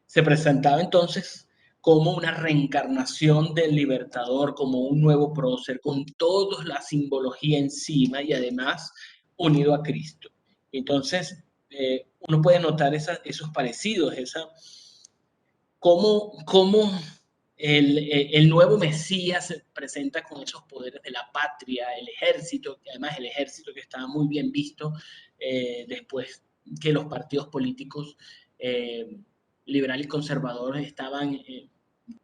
Se presentaba entonces como una reencarnación del libertador, como un nuevo prócer, con toda la simbología encima y además unido a Cristo. Entonces, uno puede notar esos parecidos, cómo el nuevo Mesías se presenta con esos poderes de la patria, el ejército, que además el ejército que estaba muy bien visto después que los partidos políticos liberal y conservadores estaban,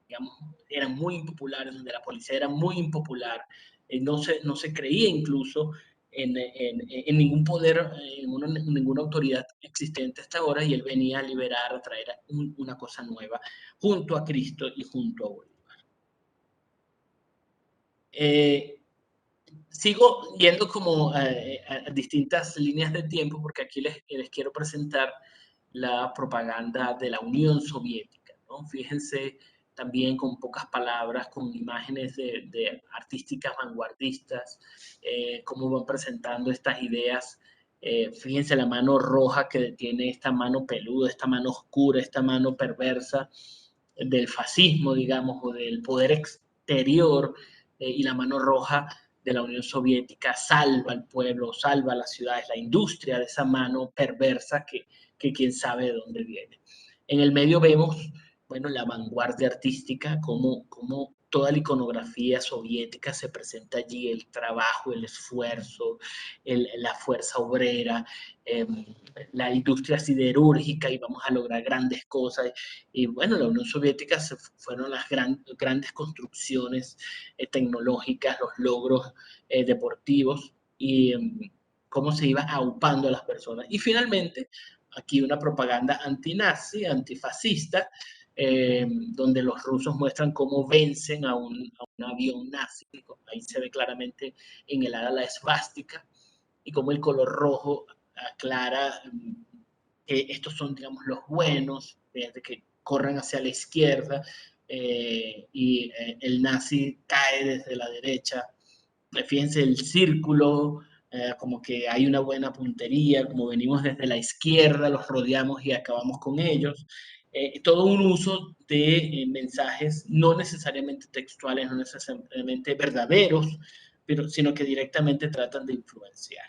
digamos, eran muy impopulares, donde la policía era muy impopular, no se creía incluso en ningún poder, en ninguna autoridad existente hasta ahora, y él venía a liberar, a traer una cosa nueva, junto a Cristo y junto a Bolívar. Sigo yendo como a distintas líneas de tiempo, porque aquí les quiero presentar la propaganda de la Unión Soviética, ¿no? Fíjense también con pocas palabras, con imágenes de artísticas vanguardistas, cómo van presentando estas ideas. Fíjense la mano roja que detiene esta mano peluda, esta mano oscura, esta mano perversa del fascismo, digamos, o del poder exterior, y la mano roja de la Unión Soviética salva al pueblo, salva a las ciudades, la industria de esa mano perversa que quién sabe de dónde viene. En el medio vemos, bueno, la vanguardia artística, cómo toda la iconografía soviética se presenta allí, el trabajo, el esfuerzo, la fuerza obrera, la industria siderúrgica, y vamos a lograr grandes cosas. Y bueno, la Unión Soviética fueron las grandes construcciones tecnológicas, los logros deportivos, y cómo se iba aupando a las personas. Y finalmente, aquí una propaganda antinazi, antifascista, donde los rusos muestran cómo vencen a un avión nazi. Ahí se ve claramente en el ala la esvástica, y cómo el color rojo aclara que estos son, digamos, los buenos, desde que corren hacia la izquierda, y el nazi cae desde la derecha. Fíjense el círculo, como que hay una buena puntería, como venimos desde la izquierda, los rodeamos y acabamos con ellos. Todo un uso de mensajes no necesariamente textuales, no necesariamente verdaderos, sino que directamente tratan de influenciar.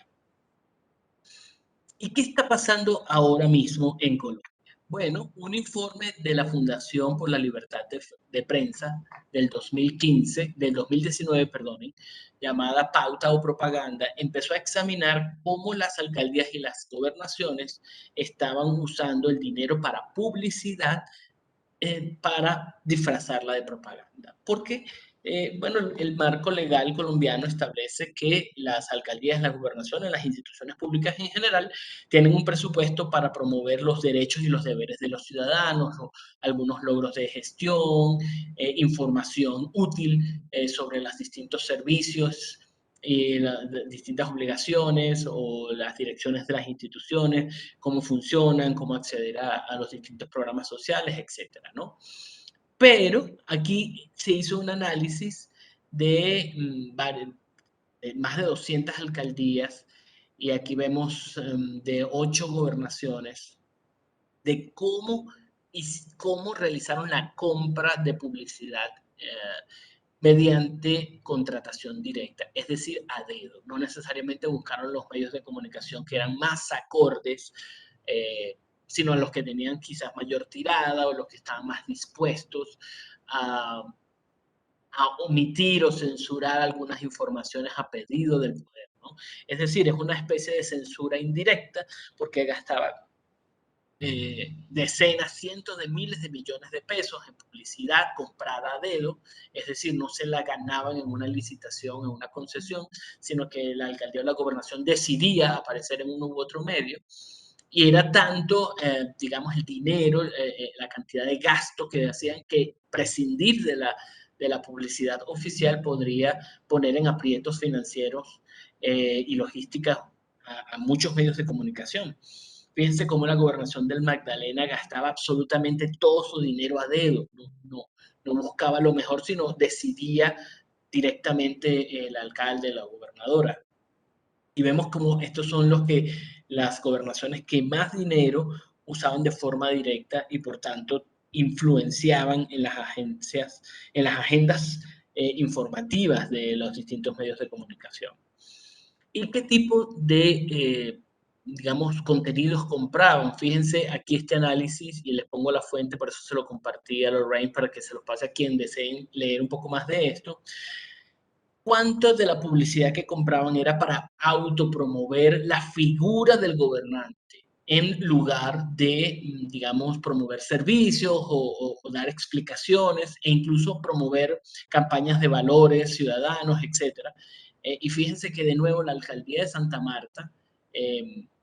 ¿Y qué está pasando ahora mismo en Colombia? Bueno, un informe de la Fundación por la Libertad de Prensa del 2019, perdón, llamada Pauta o Propaganda, empezó a examinar cómo las alcaldías y las gobernaciones estaban usando el dinero para publicidad, para disfrazarla de propaganda. Porque, bueno, el marco legal colombiano establece que las alcaldías, las gobernaciones, las instituciones públicas en general tienen un presupuesto para promover los derechos y los deberes de los ciudadanos, o algunos logros de gestión, información útil sobre los distintos servicios y las distintas obligaciones o las direcciones de las instituciones, cómo funcionan, cómo acceder a los distintos programas sociales, etcétera, ¿no? Pero aquí se hizo un análisis de más de 200 alcaldías, y aquí vemos de 8 gobernaciones, de cómo realizaron la compra de publicidad mediante contratación directa, es decir, a dedo. No necesariamente buscaron los medios de comunicación que eran más acordes, sino los que tenían quizás mayor tirada o los que estaban más dispuestos a omitir o censurar algunas informaciones a pedido del poder, ¿no? Es decir, es una especie de censura indirecta porque gastaban decenas, cientos de miles de millones de pesos en publicidad comprada a dedo, es decir, no se la ganaban en una licitación, en una concesión, sino que la alcaldía o la gobernación decidía aparecer en uno u otro medio, y era tanto, digamos, el dinero, la cantidad de gasto que hacían, que prescindir de la publicidad oficial podría poner en aprietos financieros y logísticas a muchos medios de comunicación. Fíjense cómo la gobernación del Magdalena gastaba absolutamente todo su dinero a dedo, no buscaba lo mejor, sino decidía directamente el alcalde, la gobernadora. Y vemos como estos son las gobernaciones que más dinero usaban de forma directa y por tanto influenciaban en las agendas informativas de los distintos medios de comunicación. ¿Y qué tipo de digamos, contenidos compraban? Fíjense aquí este análisis, y les pongo la fuente, por eso se lo compartí a Lorraine para que se los pase a quien deseen leer un poco más de esto. ¿Cuánto de la publicidad que compraban era para autopromover la figura del gobernante en lugar de, digamos, promover servicios o dar explicaciones e incluso promover campañas de valores ciudadanos, etcétera? Y fíjense que de nuevo la alcaldía de Santa Marta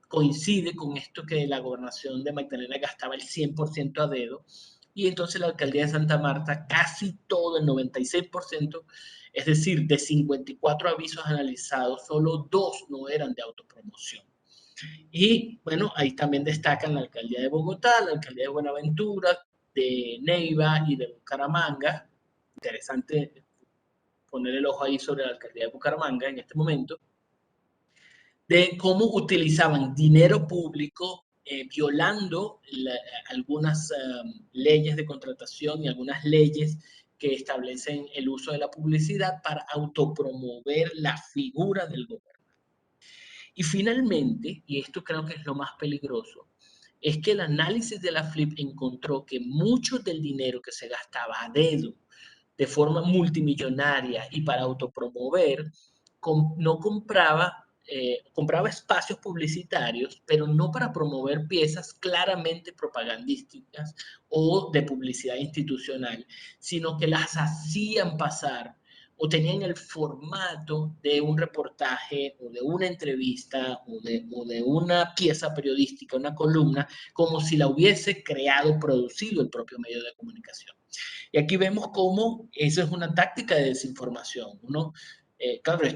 coincide con esto, que la gobernación de Magdalena gastaba el 100% a dedo, y entonces la alcaldía de Santa Marta casi todo, el 96%, es decir, de 54 avisos analizados, solo 2 no eran de autopromoción. Y bueno, ahí también destacan la alcaldía de Bogotá, la alcaldía de Buenaventura, de Neiva y de Bucaramanga. Interesante poner el ojo ahí sobre la alcaldía de Bucaramanga en este momento, de cómo utilizaban dinero público violando algunas leyes de contratación y algunas leyes que establecen el uso de la publicidad para autopromover la figura del gobierno. Y finalmente, y esto creo que es lo más peligroso, es que el análisis de la FLIP encontró que mucho del dinero que se gastaba a dedo, de forma multimillonaria y para autopromover, no compraba espacios publicitarios, pero no para promover piezas claramente propagandísticas o de publicidad institucional, sino que las hacían pasar o tenían el formato de un reportaje o de una entrevista o de una pieza periodística, una columna, como si la hubiese creado, producido el propio medio de comunicación. Y aquí vemos cómo eso es una táctica de desinformación. Claro,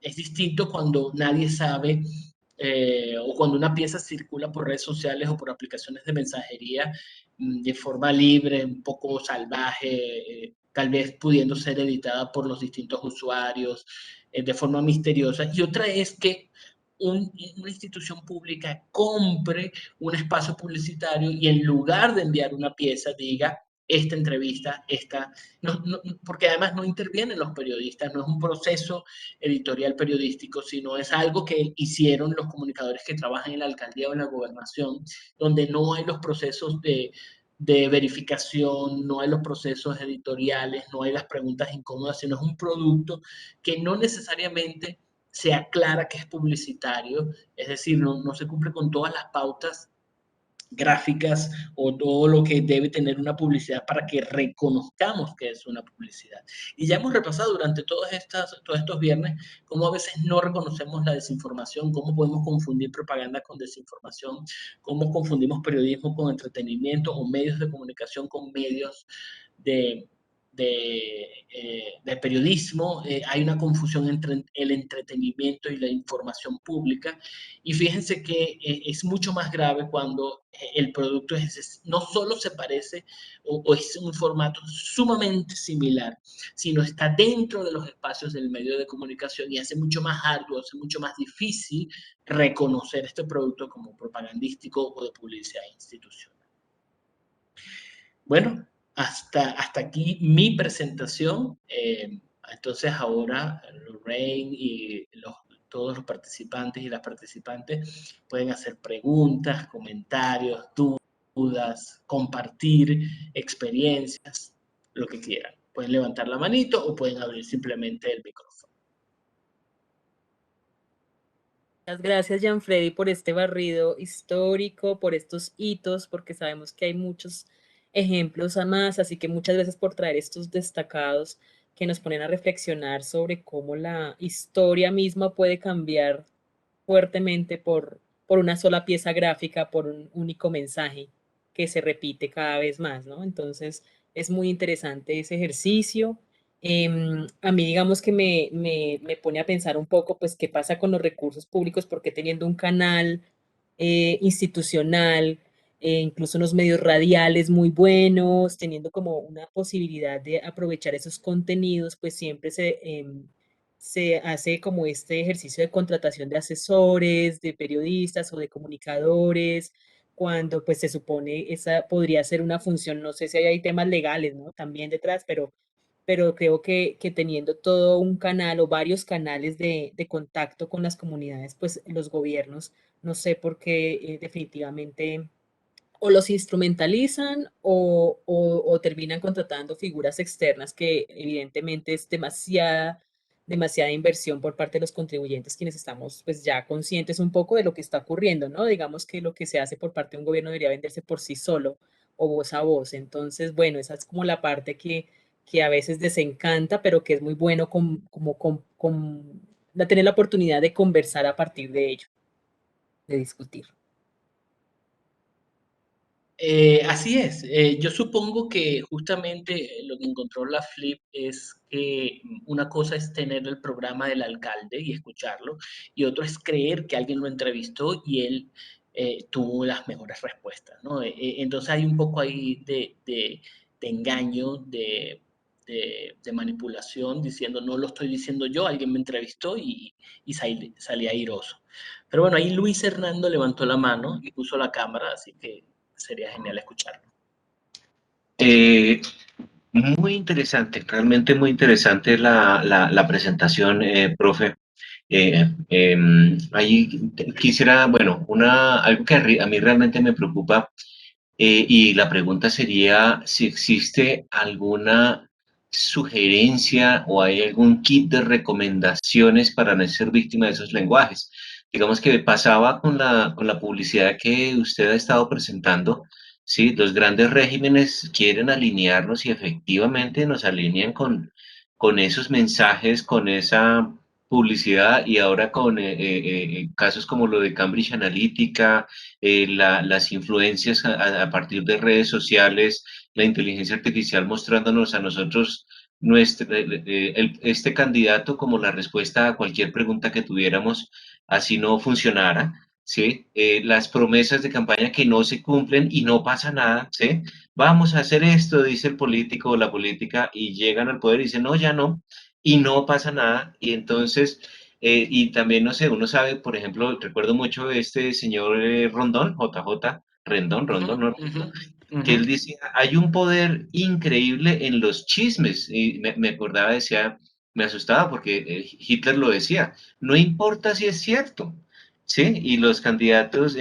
es distinto cuando nadie sabe o cuando una pieza circula por redes sociales o por aplicaciones de mensajería de forma libre, un poco salvaje, tal vez pudiendo ser editada por los distintos usuarios de forma misteriosa. Y otra es que una institución pública compre un espacio publicitario y en lugar de enviar una pieza diga: esta entrevista, porque además no intervienen los periodistas, no es un proceso editorial periodístico, sino es algo que hicieron los comunicadores que trabajan en la alcaldía o en la gobernación, donde no hay los procesos de verificación, no hay los procesos editoriales, no hay las preguntas incómodas, sino es un producto que no necesariamente se aclara que es publicitario, es decir, no se cumple con todas las pautas gráficas o todo lo que debe tener una publicidad para que reconozcamos que es una publicidad. Y ya hemos repasado durante todos estos viernes cómo a veces no reconocemos la desinformación, cómo podemos confundir propaganda con desinformación, cómo confundimos periodismo con entretenimiento o medios de comunicación con medios de del periodismo, hay una confusión entre el entretenimiento y la información pública, y fíjense que es mucho más grave cuando el producto no solo se parece o es un formato sumamente similar, sino está dentro de los espacios del medio de comunicación y hace mucho más arduo, hace mucho más difícil reconocer este producto como propagandístico o de publicidad institucional. Bueno, hasta aquí mi presentación. Entonces ahora Lorraine y todos los participantes y las participantes pueden hacer preguntas, comentarios, dudas, compartir experiencias, lo que quieran. Pueden levantar la manito o pueden abrir simplemente el micrófono. Muchas gracias, Gianfreddy, por este barrido histórico, por estos hitos, porque sabemos que hay muchos ejemplos a más, así que muchas gracias por traer estos destacados que nos ponen a reflexionar sobre cómo la historia misma puede cambiar fuertemente por una sola pieza gráfica, por un único mensaje que se repite cada vez más, ¿no? Entonces, es muy interesante ese ejercicio. A mí, digamos que me pone a pensar un poco, pues, qué pasa con los recursos públicos, porque teniendo un canal institucional, incluso unos medios radiales muy buenos, teniendo como una posibilidad de aprovechar esos contenidos, pues siempre se hace como este ejercicio de contratación de asesores, de periodistas o de comunicadores, cuando pues se supone esa podría ser una función, no sé si hay temas legales, ¿no? También detrás, pero creo que teniendo todo un canal o varios canales de contacto con las comunidades, pues los gobiernos, no sé por qué definitivamente o los instrumentalizan o terminan contratando figuras externas que evidentemente es demasiada inversión por parte de los contribuyentes, quienes estamos pues ya conscientes un poco de lo que está ocurriendo, ¿no? Digamos que lo que se hace por parte de un gobierno debería venderse por sí solo o voz a voz. Entonces, bueno, esa es como la parte que a veces desencanta, pero que es muy bueno tener la oportunidad de conversar a partir de ello, de discutir. Así es. Yo supongo que justamente lo que encontró la Flip es que una cosa es tener el programa del alcalde y escucharlo, y otro es creer que alguien lo entrevistó y él tuvo las mejores respuestas, ¿no? Entonces hay un poco ahí de engaño, de manipulación, diciendo no lo estoy diciendo yo, alguien me entrevistó y salí airoso. Pero bueno, ahí Luis Hernando levantó la mano y puso la cámara, así que sería genial escucharlo. Muy interesante, realmente muy interesante la presentación, profe. Ahí quisiera, bueno, algo que a mí realmente me preocupa, y la pregunta sería si existe alguna sugerencia o hay algún kit de recomendaciones para no ser víctima de esos lenguajes. Digamos que pasaba con la publicidad que usted ha estado presentando. Sí, los grandes regímenes quieren alinearnos y efectivamente nos alinean con esos mensajes, con esa publicidad y ahora con casos como lo de Cambridge Analytica, las influencias a partir de redes sociales, la inteligencia artificial mostrándonos a nosotros este candidato como la respuesta a cualquier pregunta que tuviéramos, así no funcionara. ¿Sí? Las promesas de campaña que no se cumplen y no pasa nada, ¿sí? Vamos a hacer esto, dice el político o la política, y llegan al poder y dicen, no, ya no, y no pasa nada, y entonces, y también, no sé, uno sabe, por ejemplo, recuerdo mucho de este señor Rondón, JJ, Rondón, ¿no? Que él decía, hay un poder increíble en los chismes, y me acordaba, decía, me asustaba porque Hitler lo decía, no importa si es cierto, ¿sí? Y los candidatos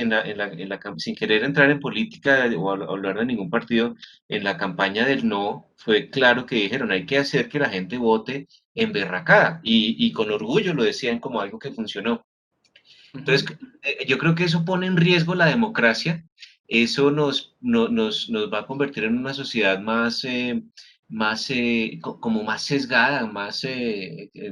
sin querer entrar en política o hablar de ningún partido, en la campaña del no, fue claro que dijeron, hay que hacer que la gente vote emberracada, y con orgullo lo decían como algo que funcionó. Entonces, yo creo que eso pone en riesgo la democracia, eso nos va a convertir en una sociedad como más sesgada, más,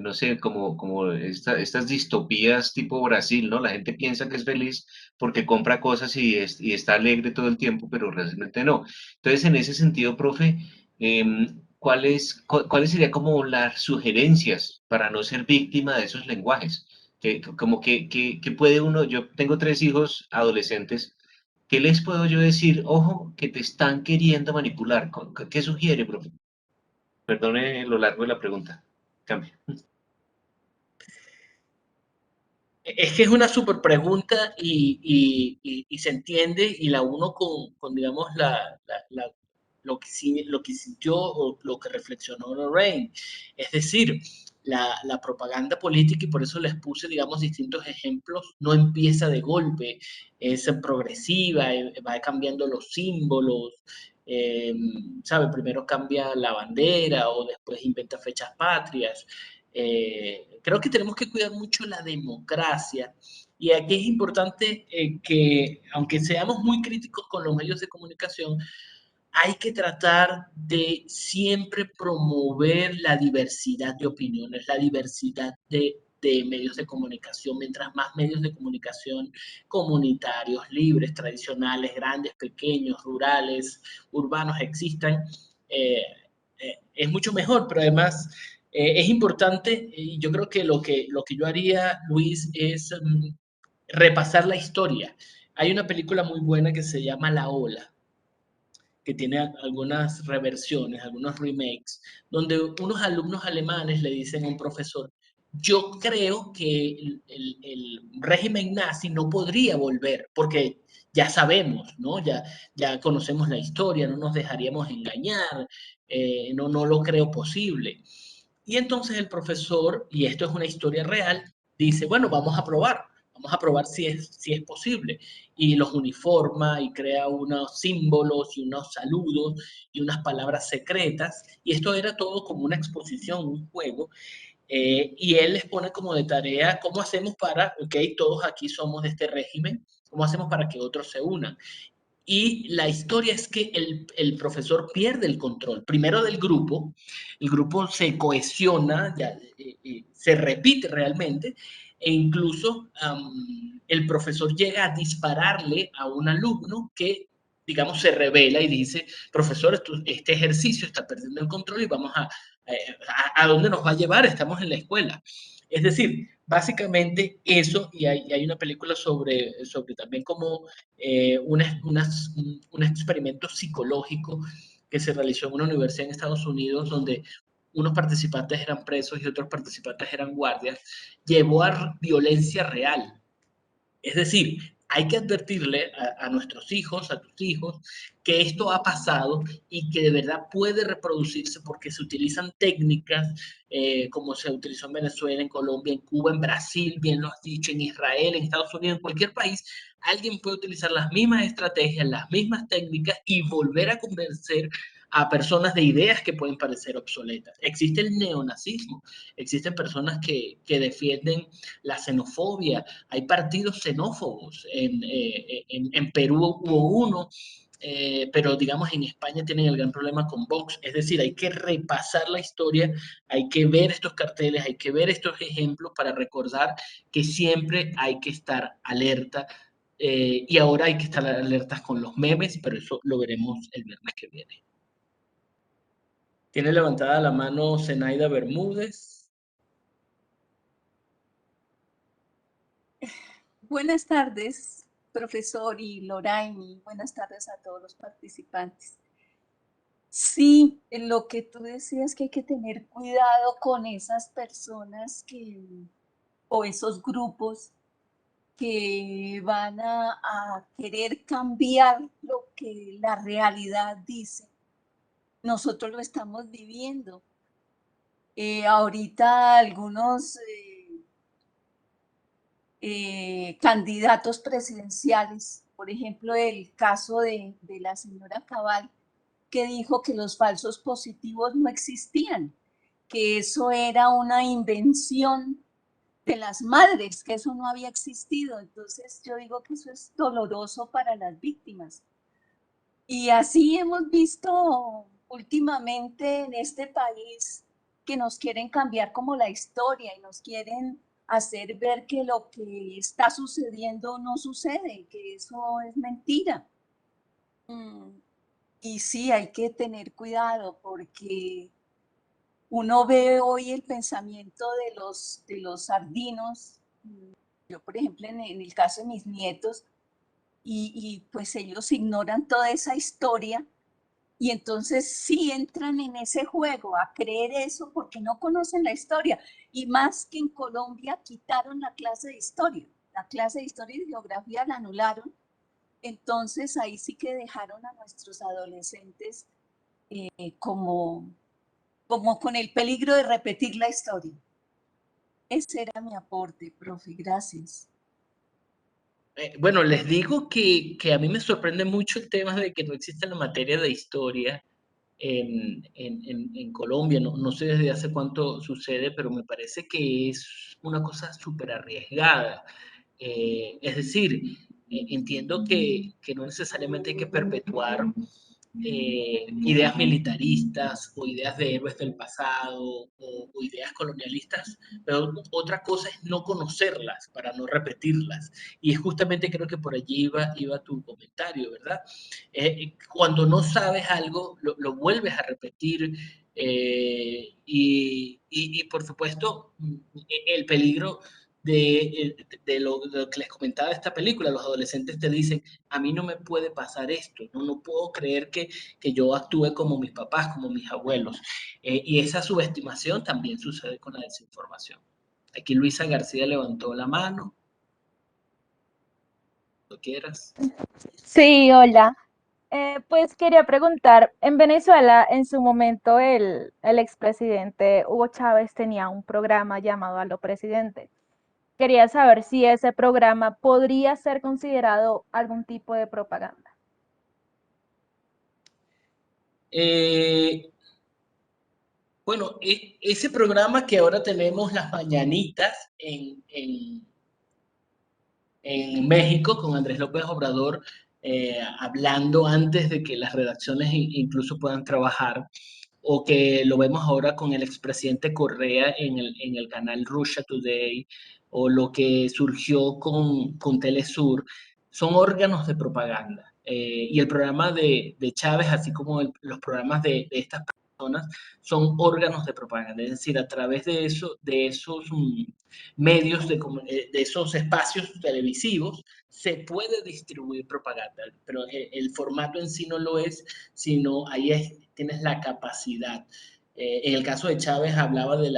no sé, como estas distopías tipo Brasil, ¿no? La gente piensa que es feliz porque compra cosas y está alegre todo el tiempo, pero realmente no. Entonces, en ese sentido, profe, ¿cuáles serían como las sugerencias para no ser víctima de esos lenguajes? Que puede uno, yo tengo 3 hijos adolescentes, ¿qué les puedo yo decir? Ojo, que te están queriendo manipular. ¿Qué sugiere, profe? Perdone lo largo de la pregunta. Cambio. Es que es una súper pregunta y se entiende y la uno con digamos, lo que sintió o lo que reflexionó Lorraine. Es decir, la propaganda política, y por eso les puse, digamos, distintos ejemplos, no empieza de golpe, es progresiva, va cambiando los símbolos, ¿sabe? Primero cambia la bandera o después inventa fechas patrias. Creo que tenemos que cuidar mucho la democracia y aquí es importante que, aunque seamos muy críticos con los medios de comunicación, hay que tratar de siempre promover la diversidad de opiniones, la diversidad de medios de comunicación. Mientras más medios de comunicación comunitarios, libres, tradicionales, grandes, pequeños, rurales, urbanos existan, eh, es mucho mejor, pero además es importante, y yo creo que lo que yo haría, Luis, es repasar la historia. Hay una película muy buena que se llama La Ola, que tiene algunas reversiones, algunos remakes, donde unos alumnos alemanes le dicen a un profesor, yo creo que el régimen nazi no podría volver, porque ya sabemos, ¿no? Ya conocemos la historia, no nos dejaríamos engañar, no lo creo posible. Y entonces el profesor, y esto es una historia real, dice, bueno, vamos a probar si es posible. Y los uniforma y crea unos símbolos y unos saludos y unas palabras secretas. Y esto era todo como una exposición, un juego. Y él les pone como de tarea cómo hacemos para, ok, todos aquí somos de este régimen, cómo hacemos para que otros se unan. Y la historia es que el profesor pierde el control, primero del grupo, el grupo se cohesiona, se repite realmente, e incluso el profesor llega a dispararle a un alumno que, digamos, se revela y dice, profesor, este ejercicio está perdiendo el control y vamos a dónde nos va a llevar, estamos en la escuela. Es decir, básicamente eso, y hay una película sobre también cómo un experimento psicológico que se realizó en una universidad en Estados Unidos donde unos participantes eran presos y otros participantes eran guardias, llevó a violencia real. Es decir, hay que advertirle a nuestros hijos, a tus hijos, que esto ha pasado y que de verdad puede reproducirse porque se utilizan técnicas como se utilizó en Venezuela, en Colombia, en Cuba, en Brasil, bien lo has dicho, en Israel, en Estados Unidos, en cualquier país. Alguien puede utilizar las mismas estrategias, las mismas técnicas y volver a convencer a personas de ideas que pueden parecer obsoletas. Existe el neonazismo, existen personas que defienden la xenofobia, hay partidos xenófobos. En Perú hubo uno, pero digamos en España tienen el gran problema con Vox. Es decir, hay que repasar la historia, hay que ver estos carteles, hay que ver estos ejemplos para recordar que siempre hay que estar alerta. Y ahora hay que estar alertas con los memes, pero eso lo veremos el viernes que viene. Tiene levantada la mano Zenaida Bermúdez. Buenas tardes, profesor y Lorraine, y buenas tardes a todos los participantes. Sí, en lo que tú decías que hay que tener cuidado con esas personas o esos grupos que van a querer cambiar lo que la realidad dice. Nosotros lo estamos viviendo. Ahorita algunos candidatos presidenciales, por ejemplo, el caso de la señora Cabal, que dijo que los falsos positivos no existían, que eso era una invención de las madres, que eso no había existido. Entonces yo digo que eso es doloroso para las víctimas. Y así hemos visto últimamente en este país que nos quieren cambiar como la historia y nos quieren hacer ver que lo que está sucediendo no sucede, que eso es mentira. Y sí, hay que tener cuidado porque uno ve hoy el pensamiento de los sardinos, yo por ejemplo en el caso de mis nietos, y pues ellos ignoran toda esa historia y entonces sí entran en ese juego a creer eso porque no conocen la historia. Y más que en Colombia quitaron la clase de historia y geografía la anularon. Entonces ahí sí que dejaron a nuestros adolescentes como con el peligro de repetir la historia. Ese era mi aporte, profe, gracias. Bueno, les digo que a mí me sorprende mucho el tema de que no existe la materia de historia en Colombia. No sé desde hace cuánto sucede, pero me parece que es una cosa súper arriesgada. Es decir, entiendo que no necesariamente hay que perpetuar ideas militaristas o ideas de héroes del pasado o ideas colonialistas, pero otra cosa es no conocerlas para no repetirlas. Y es justamente creo que por allí iba tu comentario, ¿verdad? Cuando no sabes algo, lo vuelves a repetir y por supuesto el peligro de lo que les comentaba de esta película, los adolescentes te dicen, a mí no me puede pasar esto, no puedo creer que yo actúe como mis papás, como mis abuelos. Y esa subestimación también sucede con la desinformación. Aquí Luisa García levantó la mano. Cuando quieras. Sí, hola. Pues quería preguntar, en Venezuela en su momento el expresidente Hugo Chávez tenía un programa llamado Aló Presidente. Quería saber si ese programa podría ser considerado algún tipo de propaganda. Bueno, ese programa que ahora tenemos las mañanitas en México con Andrés López Obrador, hablando antes de que las redacciones incluso puedan trabajar, o que lo vemos ahora con el expresidente Correa en el canal Russia Today, o lo que surgió con Telesur, son órganos de propaganda. Y el programa de Chávez, así como los programas de estas personas, son órganos de propaganda. Es decir, a través de esos medios, de esos espacios televisivos, se puede distribuir propaganda, pero el formato en sí no lo es, sino ahí tienes la capacidad. En el caso de Chávez hablaba de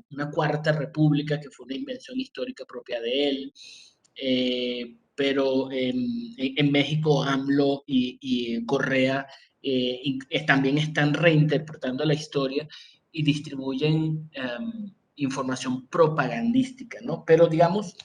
una cuarta república que fue una invención histórica propia de él, pero en México AMLO y Correa también están reinterpretando la historia y distribuyen información propagandística, ¿no? Pero digamos,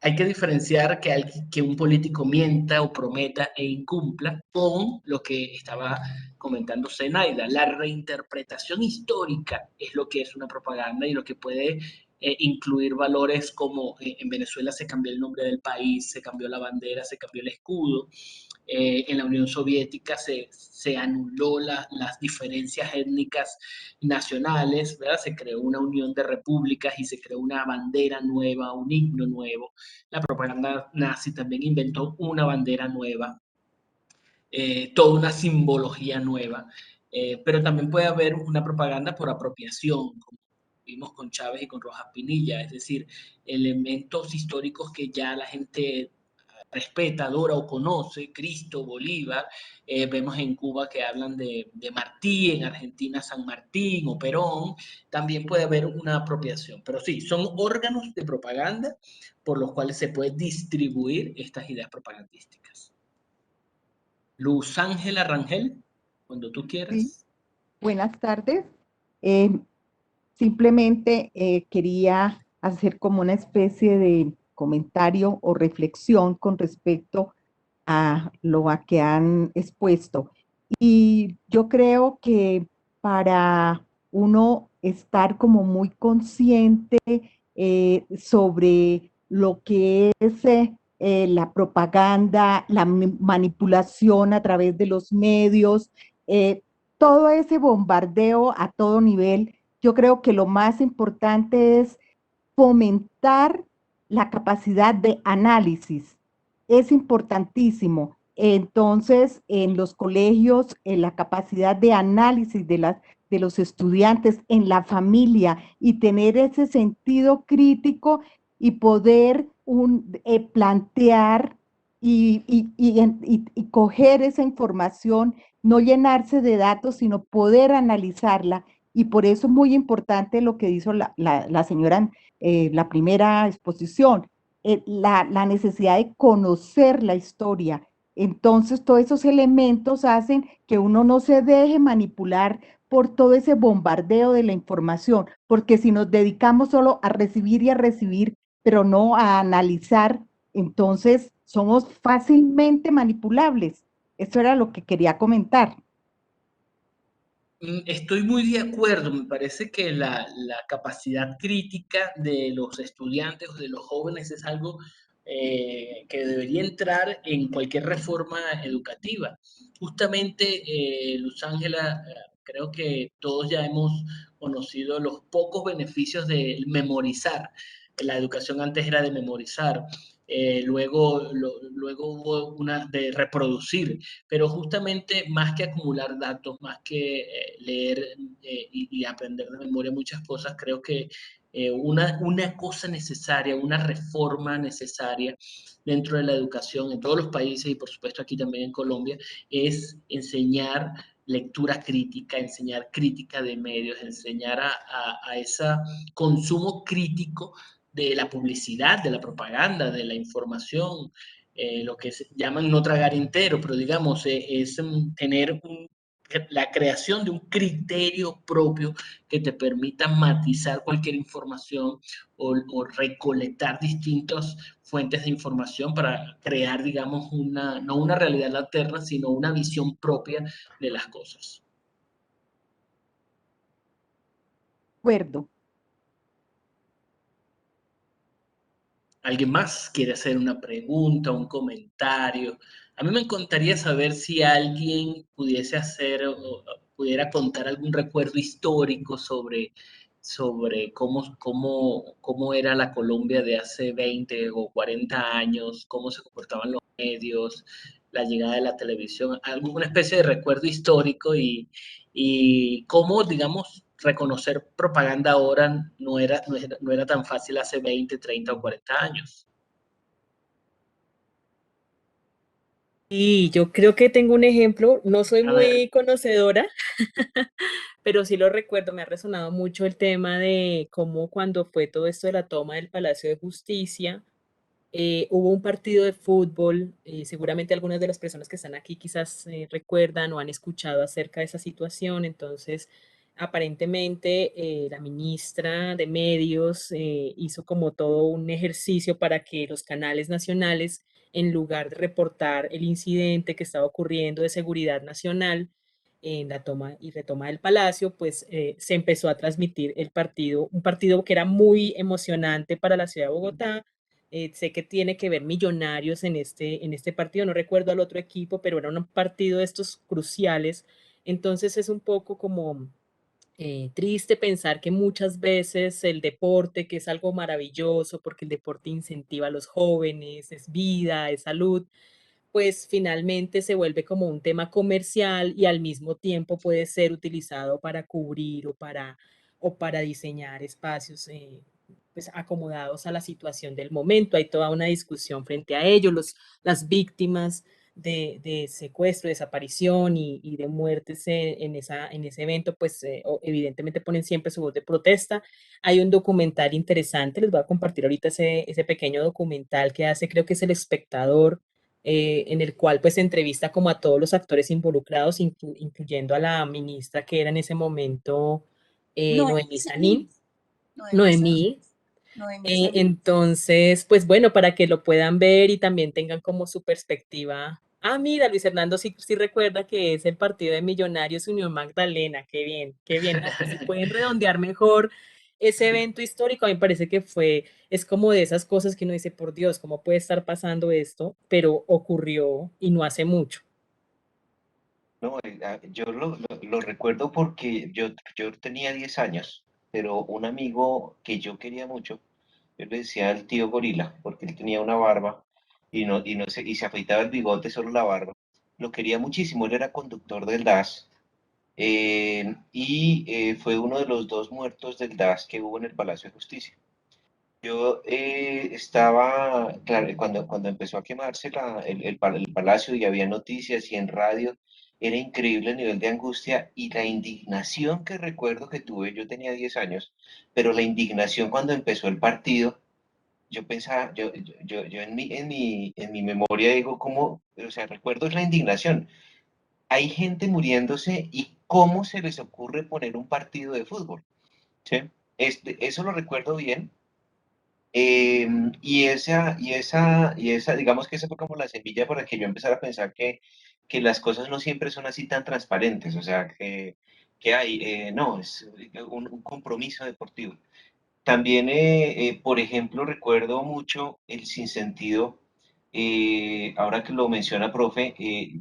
hay que diferenciar que un político mienta o prometa e incumpla con lo que estaba comentando Zenaida. La reinterpretación histórica es lo que es una propaganda y lo que puede incluir valores como en Venezuela se cambió el nombre del país, se cambió la bandera, se cambió el escudo. En la Unión Soviética se anuló las diferencias étnicas nacionales, ¿verdad? Se creó una unión de repúblicas y se creó una bandera nueva, un himno nuevo. La propaganda nazi también inventó una bandera nueva, toda una simbología nueva, pero también puede haber una propaganda por apropiación, como vimos con Chávez y con Rojas Pinilla, es decir, elementos históricos que ya la gente respeta, adora o conoce, Cristo, Bolívar, vemos en Cuba que hablan de Martí, en Argentina San Martín o Perón, también puede haber una apropiación, pero sí, son órganos de propaganda por los cuales se puede distribuir estas ideas propagandísticas. Luz Ángela Rangel, cuando tú quieras. Sí. Buenas tardes. Simplemente quería hacer como una especie de comentario o reflexión con respecto a lo que han expuesto. Y yo creo que para uno estar como muy consciente sobre lo que es la propaganda, la manipulación a través de los medios, todo ese bombardeo a todo nivel, yo creo que lo más importante es fomentar la capacidad de análisis. Es importantísimo. Entonces, en los colegios, en la capacidad de análisis de de los estudiantes en la familia y tener ese sentido crítico y poder plantear y coger esa información, no llenarse de datos, sino poder analizarla. Y por eso es muy importante lo que hizo la señora la primera exposición, la necesidad de conocer la historia. Entonces, todos esos elementos hacen que uno no se deje manipular por todo ese bombardeo de la información, porque si nos dedicamos solo a recibir, pero no a analizar, entonces somos fácilmente manipulables. Eso era lo que quería comentar. Estoy muy de acuerdo, me parece que la capacidad crítica de los estudiantes o de los jóvenes es algo que debería entrar en cualquier reforma educativa. Justamente, Luz Ángela, creo que todos ya hemos conocido los pocos beneficios de memorizar. La educación antes era de memorizar, luego hubo una de reproducir, pero justamente más que acumular datos, más que leer y aprender de memoria muchas cosas, creo que una cosa necesaria, una reforma necesaria dentro de la educación en todos los países y por supuesto aquí también en Colombia, es enseñar lectura crítica, enseñar crítica de medios, enseñar a ese consumo crítico de la publicidad, de la propaganda, de la información, lo que se llaman no tragar entero, pero digamos, es tener la creación de un criterio propio que te permita matizar cualquier información o recolectar distintas fuentes de información para crear, digamos, no una realidad alterna, sino una visión propia de las cosas. De acuerdo. ¿Alguien más quiere hacer una pregunta, un comentario? A mí me encantaría saber si alguien pudiese hacer o pudiera contar algún recuerdo histórico sobre cómo era la Colombia de hace 20 o 40 años, cómo se comportaban los medios, la llegada de la televisión, alguna especie de recuerdo histórico y cómo, digamos, reconocer propaganda ahora no era tan fácil hace 20, 30 o 40 años. Y yo creo que tengo un ejemplo, no soy A ver. muy conocedora, pero sí lo recuerdo, me ha resonado mucho el tema de cómo cuando fue todo esto de la toma del Palacio de Justicia, hubo un partido de fútbol, seguramente algunas de las personas que están aquí quizás recuerdan o han escuchado acerca de esa situación, entonces aparentemente la ministra de Medios hizo como todo un ejercicio para que los canales nacionales, en lugar de reportar el incidente que estaba ocurriendo de seguridad nacional en la toma y retoma del palacio, pues se empezó a transmitir el partido, un partido que era muy emocionante para la ciudad de Bogotá. Sé que tiene que ver Millonarios en este partido, no recuerdo al otro equipo, pero era un partido de estos cruciales. Entonces es un poco como triste pensar que muchas veces el deporte, que es algo maravilloso porque el deporte incentiva a los jóvenes, es vida, es salud, pues finalmente se vuelve como un tema comercial y al mismo tiempo puede ser utilizado para cubrir o para diseñar espacios pues acomodados a la situación del momento. Hay toda una discusión frente a ello, las víctimas de secuestro, desaparición y de muertes en ese evento, pues evidentemente ponen siempre su voz de protesta. Hay un documental interesante, les voy a compartir ahorita ese pequeño documental que hace, creo que es El Espectador, en el cual pues entrevista como a todos los actores involucrados, incluyendo a la ministra que era en ese momento Noemí Sanín. Noemí. Entonces, pues bueno, para que lo puedan ver y también tengan como su perspectiva. Ah, mira, Luis Hernando sí recuerda que es el partido de Millonarios Unión Magdalena. Qué bien, qué bien. No, pues si pueden redondear mejor ese evento histórico, a mí me parece que es como de esas cosas que uno dice, por Dios, ¿cómo puede estar pasando esto? Pero ocurrió y no hace mucho. No, yo lo recuerdo porque yo tenía 10 años, pero un amigo que yo quería mucho, yo le decía al tío Gorila, porque él tenía una barba y se afeitaba el bigote, solo la barba. Lo quería muchísimo, él era conductor del DAS Fue uno de los 2 muertos del DAS que hubo en el Palacio de Justicia. Yo estaba, claro, cuando empezó a quemarse el palacio y había noticias y en radio, era increíble el nivel de angustia y la indignación que recuerdo que tuve. Yo tenía 10 años, pero la indignación cuando empezó el partido, yo pensaba, yo en mi memoria digo, ¿cómo? O sea, recuerdo es la indignación. Hay gente muriéndose y ¿cómo se les ocurre poner un partido de fútbol? ¿Sí? Eso lo recuerdo bien. Digamos que esa fue como la semilla para que yo empezara a pensar que las cosas no siempre son así tan transparentes, o sea, que hay, no, es un compromiso deportivo. También, por ejemplo, recuerdo mucho el sinsentido, ahora que lo menciona, profe,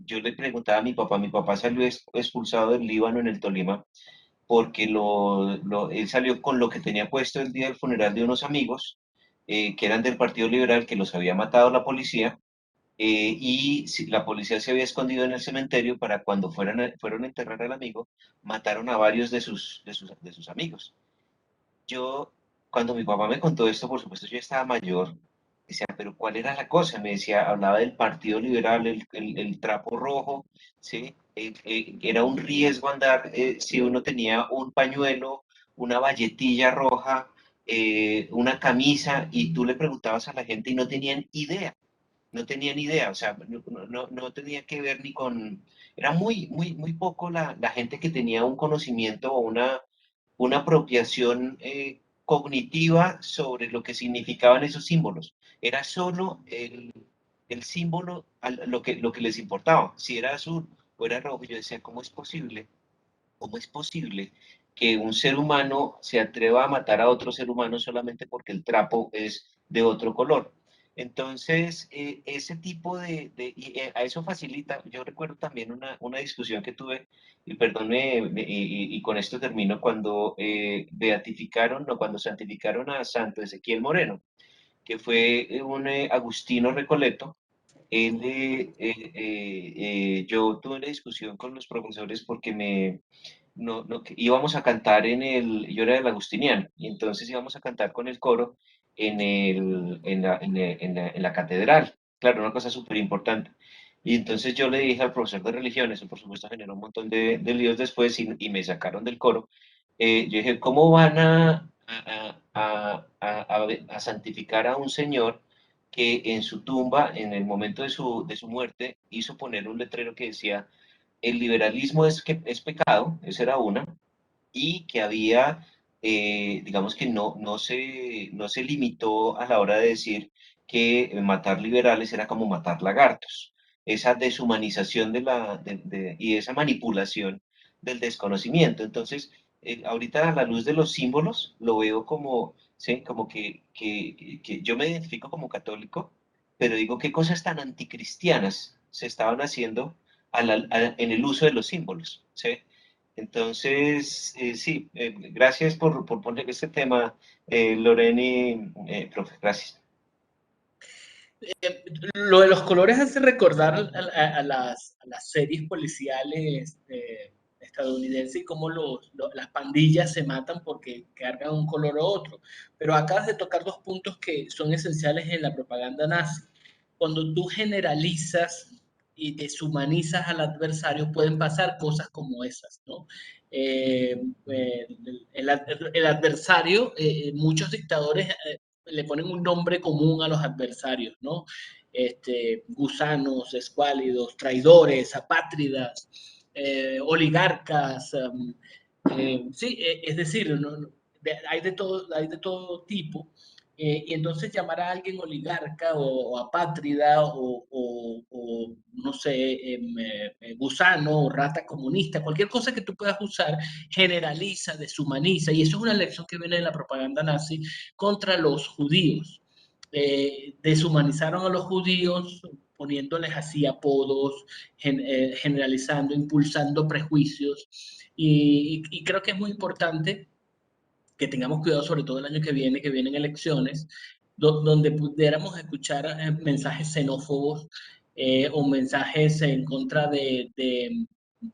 yo le preguntaba a mi papá salió expulsado del Líbano en el Tolima, porque él salió con lo que tenía puesto el día del funeral de unos amigos, que eran del Partido Liberal, que los había matado la policía, la policía se había escondido en el cementerio para cuando fueron a enterrar al amigo, mataron a varios de sus amigos. Yo, cuando mi papá me contó esto, por supuesto, yo estaba mayor, decía, pero ¿cuál era la cosa? Me decía, hablaba del Partido Liberal, el trapo rojo, ¿sí? Era un riesgo andar, si uno tenía un pañuelo, una valletilla roja, una camisa, y tú le preguntabas a la gente y no tenían idea, o sea, no tenía que ver ni con, era muy, muy, muy poco la gente que tenía un conocimiento o una apropiación cognitiva sobre lo que significaban esos símbolos. Era solo el símbolo lo que les importaba, si era azul o era rojo. Yo decía, ¿cómo es posible? ¿Cómo es posible que un ser humano se atreva a matar a otro ser humano solamente porque el trapo es de otro color? Entonces, ese tipo a eso facilita. Yo recuerdo también una discusión que tuve, y perdone, y con esto termino, cuando beatificaron, no, cuando santificaron a Santo Ezequiel Moreno, que fue un agustino recoleto. Yo tuve una discusión con los profesores porque íbamos a cantar yo era del Agustiniano, y entonces íbamos a cantar con el coro en la catedral. Claro, una cosa súper importante. Y entonces yo le dije al profesor de religión, eso por supuesto generó un montón de líos después y me sacaron del coro. Yo dije, ¿cómo van a santificar a un señor que en su tumba, en el momento de su muerte, hizo poner un letrero que decía: el liberalismo es pecado? Esa era una, y que había, digamos que no se limitó a la hora de decir que matar liberales era como matar lagartos. Esa deshumanización y esa manipulación del desconocimiento. Entonces, ahorita a la luz de los símbolos, lo veo como, ¿sí? Como que yo me identifico como católico, pero digo, ¿qué cosas tan anticristianas se estaban haciendo en el uso de los símbolos? ¿Sí? Entonces, sí, gracias por poner este tema, Loreni, profe, gracias. Lo de los colores hace recordar a las series policiales estadounidenses y cómo las pandillas se matan porque cargan un color u otro. Pero acabas de tocar 2 puntos que son esenciales en la propaganda nazi. Cuando tú generalizas y deshumanizas al adversario, pueden pasar cosas como esas, ¿no? El adversario, muchos dictadores le ponen un nombre común a los adversarios, ¿no? Gusanos, escuálidos, traidores, apátridas, oligarcas, sí, es decir, hay de todo tipo. Y entonces llamar a alguien oligarca o apátrida o no sé, gusano o rata comunista, cualquier cosa que tú puedas usar, generaliza, deshumaniza. Y eso es una lección que viene de la propaganda nazi contra los judíos. Deshumanizaron a los judíos poniéndoles así apodos, generalizando, impulsando prejuicios. Y creo que es muy importante que tengamos cuidado, sobre todo el año que vienen elecciones, donde pudiéramos escuchar mensajes xenófobos o mensajes en contra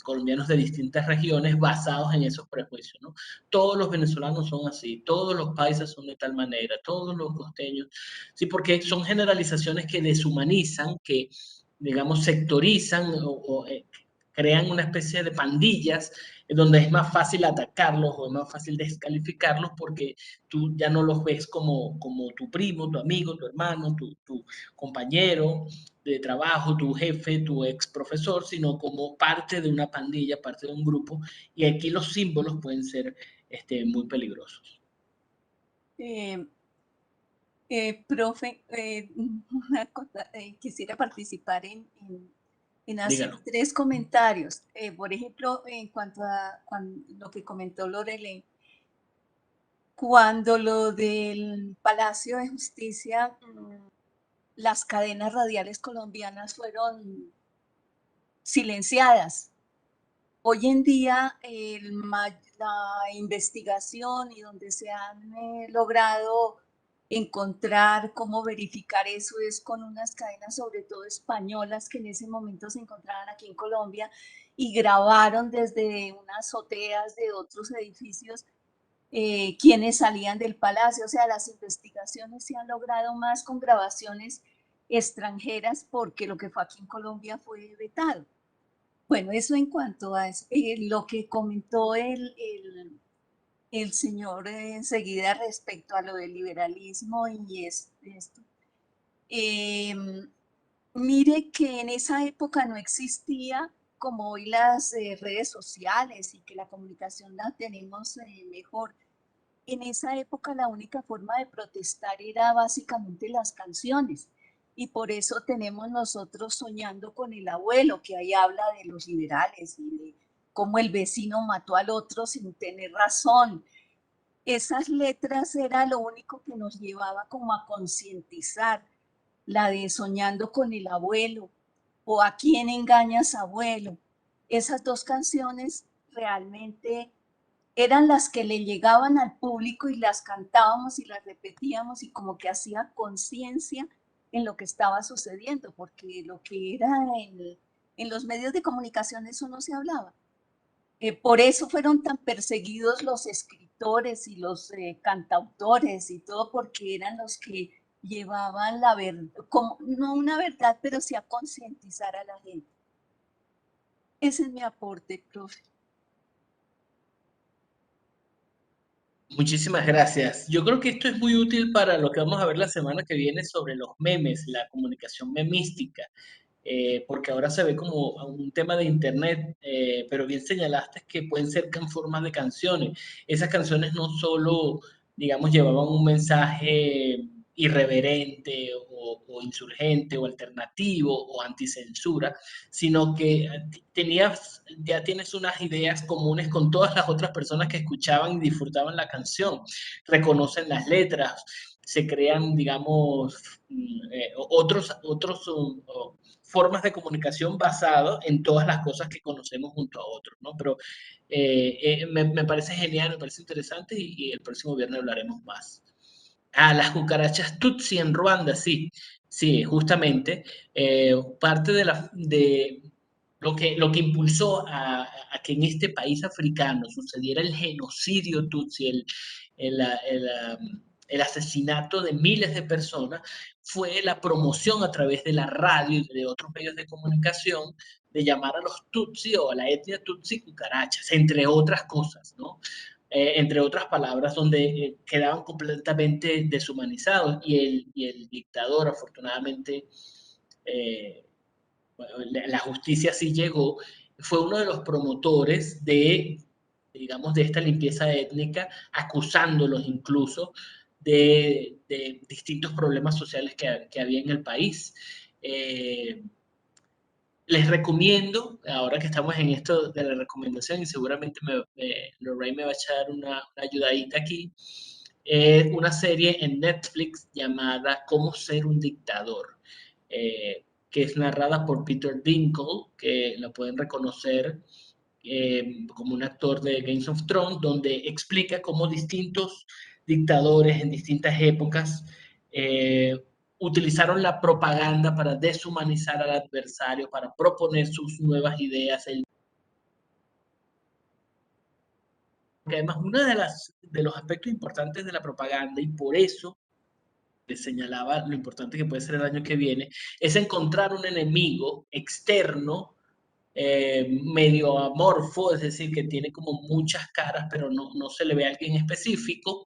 colombianos de distintas regiones basados en esos prejuicios, ¿no? Todos los venezolanos son así, todos los paisas son de tal manera, todos los costeños, sí, porque son generalizaciones que deshumanizan, que, digamos, sectorizan o crean una especie de pandillas donde es más fácil atacarlos o es más fácil descalificarlos porque tú ya no los ves como tu primo, tu amigo, tu hermano, tu compañero de trabajo, tu jefe, tu ex profesor, sino como parte de una pandilla, parte de un grupo, y aquí los símbolos pueden ser muy peligrosos. Profe, una cosa, quisiera participar en hacer Dígalo. 3 comentarios. Por ejemplo, en cuanto a lo que comentó Lorelei, cuando lo del Palacio de Justicia, las cadenas radiales colombianas fueron silenciadas. Hoy en día la investigación y donde se han logrado encontrar cómo verificar eso es con unas cadenas, sobre todo españolas, que en ese momento se encontraban aquí en Colombia y grabaron desde unas azoteas de otros edificios quienes salían del palacio. O sea, las investigaciones se han logrado más con grabaciones extranjeras porque lo que fue aquí en Colombia fue vetado. Bueno, eso en cuanto a lo que comentó el señor enseguida respecto a lo del liberalismo y esto. Mire que en esa época no existía como hoy las redes sociales y que la comunicación la tenemos mejor. En esa época la única forma de protestar era básicamente las canciones. Y por eso tenemos nosotros Soñando con el Abuelo, que ahí habla de los liberales y de cómo el vecino mató al otro sin tener razón. Esas letras era lo único que nos llevaba como a concientizar. La de Soñando con el Abuelo o A quién engañas, abuelo. Esas 2 canciones realmente eran las que le llegaban al público y las cantábamos y las repetíamos y como que hacía conciencia en lo que estaba sucediendo, porque lo que era en los medios de comunicación eso no se hablaba. Por eso fueron tan perseguidos los escritores y los cantautores y todo, porque eran los que llevaban la verdad, no una verdad, pero sí a concientizar a la gente. Ese es mi aporte, profe. Muchísimas gracias. Yo creo que esto es muy útil para lo que vamos a ver la semana que viene sobre los memes, la comunicación memística, porque ahora se ve como un tema de internet, pero bien señalaste que pueden ser en formas de canciones. Esas canciones no solo, digamos, llevaban un mensaje irreverente o insurgente o alternativo o anticensura, sino que ya tienes unas ideas comunes con todas las otras personas que escuchaban y disfrutaban la canción, reconocen las letras, se crean, digamos, otros formas de comunicación basado en todas las cosas que conocemos junto a otros, ¿no? Pero me parece genial, me parece interesante y el próximo viernes hablaremos más. Las cucarachas Tutsi en Ruanda, sí, justamente. Parte de lo que impulsó a que en este país africano sucediera el genocidio Tutsi, el asesinato de miles de personas, fue la promoción a través de la radio y de otros medios de comunicación de llamar a los Tutsi o a la etnia Tutsi cucarachas, entre otras cosas, ¿no? Entre otras palabras, donde quedaban completamente deshumanizados y el dictador, afortunadamente, la justicia sí llegó, fue uno de los promotores digamos, de esta limpieza étnica, acusándolos incluso de distintos problemas sociales que había en el país. Les recomiendo, ahora que estamos en esto de la recomendación, y seguramente Lorraine me va a echar una ayudadita aquí, una serie en Netflix llamada Cómo ser un dictador, que es narrada por Peter Dinklage, que la pueden reconocer como un actor de Game of Thrones, donde explica cómo distintos dictadores en distintas épocas utilizaron la propaganda para deshumanizar al adversario, para proponer sus nuevas ideas. porque además uno de los aspectos importantes de la propaganda, y por eso les señalaba lo importante que puede ser el año que viene, es encontrar un enemigo externo, medio amorfo, es decir, que tiene como muchas caras, pero no se le ve a alguien específico,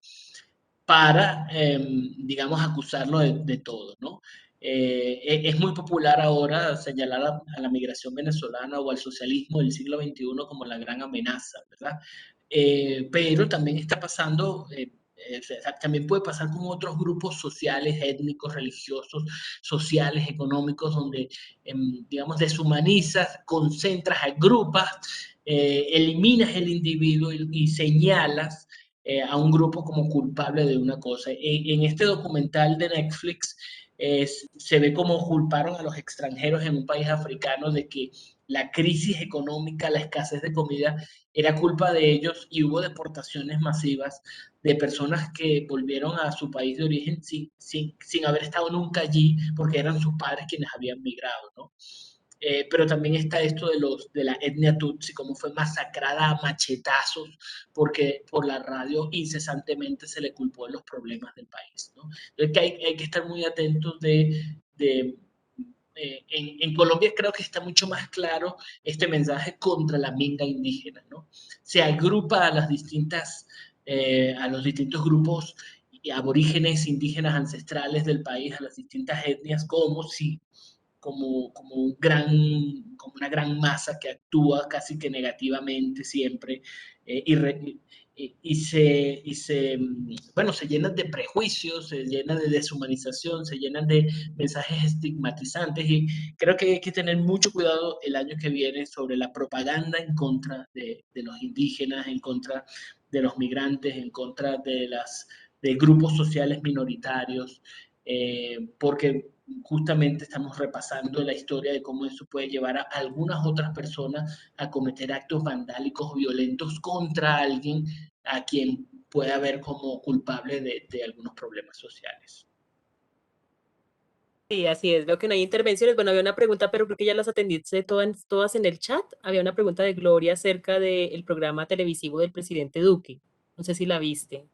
para, digamos, acusarlo de todo, ¿no? Es muy popular ahora señalar a la migración venezolana o al socialismo del siglo XXI como la gran amenaza, ¿verdad? Pero también está pasando, también puede pasar con otros grupos sociales, étnicos, religiosos, sociales, económicos, donde, digamos, deshumanizas, concentras, agrupas, eliminas el individuo y señalas a un grupo como culpable de una cosa. En este documental de Netflix se ve cómo culparon a los extranjeros en un país africano de que la crisis económica, la escasez de comida, era culpa de ellos, y hubo deportaciones masivas de personas que volvieron a su país de origen sin haber estado nunca allí, porque eran sus padres quienes habían migrado, ¿no? Pero también está esto de la etnia Tutsi, cómo fue masacrada a machetazos, porque por la radio incesantemente se le culpó de los problemas del país, ¿no? Entonces que hay que estar muy atentos en Colombia creo que está mucho más claro este mensaje contra la minga indígena, ¿no? Se agrupa a los distintos grupos aborígenes, indígenas, ancestrales del país, a las distintas etnias, como una gran masa que actúa casi que negativamente siempre, bueno, se llenan de prejuicios, se llenan de deshumanización, se llenan de mensajes estigmatizantes, y creo que hay que tener mucho cuidado el año que viene sobre la propaganda en contra de los indígenas, en contra de los migrantes, en contra de grupos sociales minoritarios, porque justamente estamos repasando la historia de cómo eso puede llevar a algunas otras personas a cometer actos vandálicos o violentos contra alguien a quien pueda ver como culpable de algunos problemas sociales. Sí, así es. Veo que no hay intervenciones. Bueno, había una pregunta, pero creo que ya las atendiste todas en el chat. Había una pregunta de Gloria acerca del programa televisivo del presidente Duque. No sé si la viste.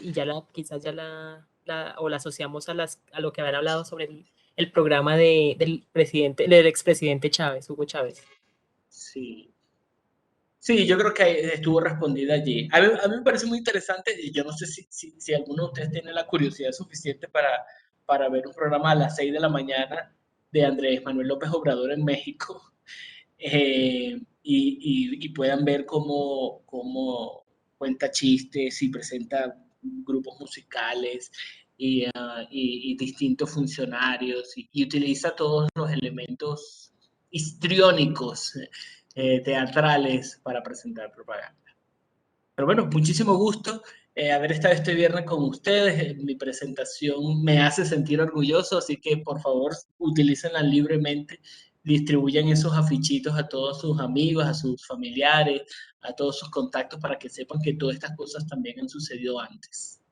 Y quizás ya o la asociamos a lo que habían hablado sobre el programa del expresidente Chávez, Hugo Chávez. Sí. Sí, yo creo que estuvo respondida allí. A mí me parece muy interesante, y yo no sé si alguno de ustedes tiene la curiosidad suficiente para ver un programa a las 6 de la mañana de Andrés Manuel López Obrador en México, y puedan ver cómo cuenta chistes y presenta grupos musicales y distintos funcionarios, y utiliza todos los elementos histriónicos, teatrales, para presentar propaganda. Pero bueno, muchísimo gusto haber estado este viernes con ustedes. Mi presentación me hace sentir orgulloso, así que por favor utilícenla libremente, distribuyan esos afichitos a todos sus amigos, a sus familiares, a todos sus contactos, para que sepan que todas estas cosas también han sucedido antes.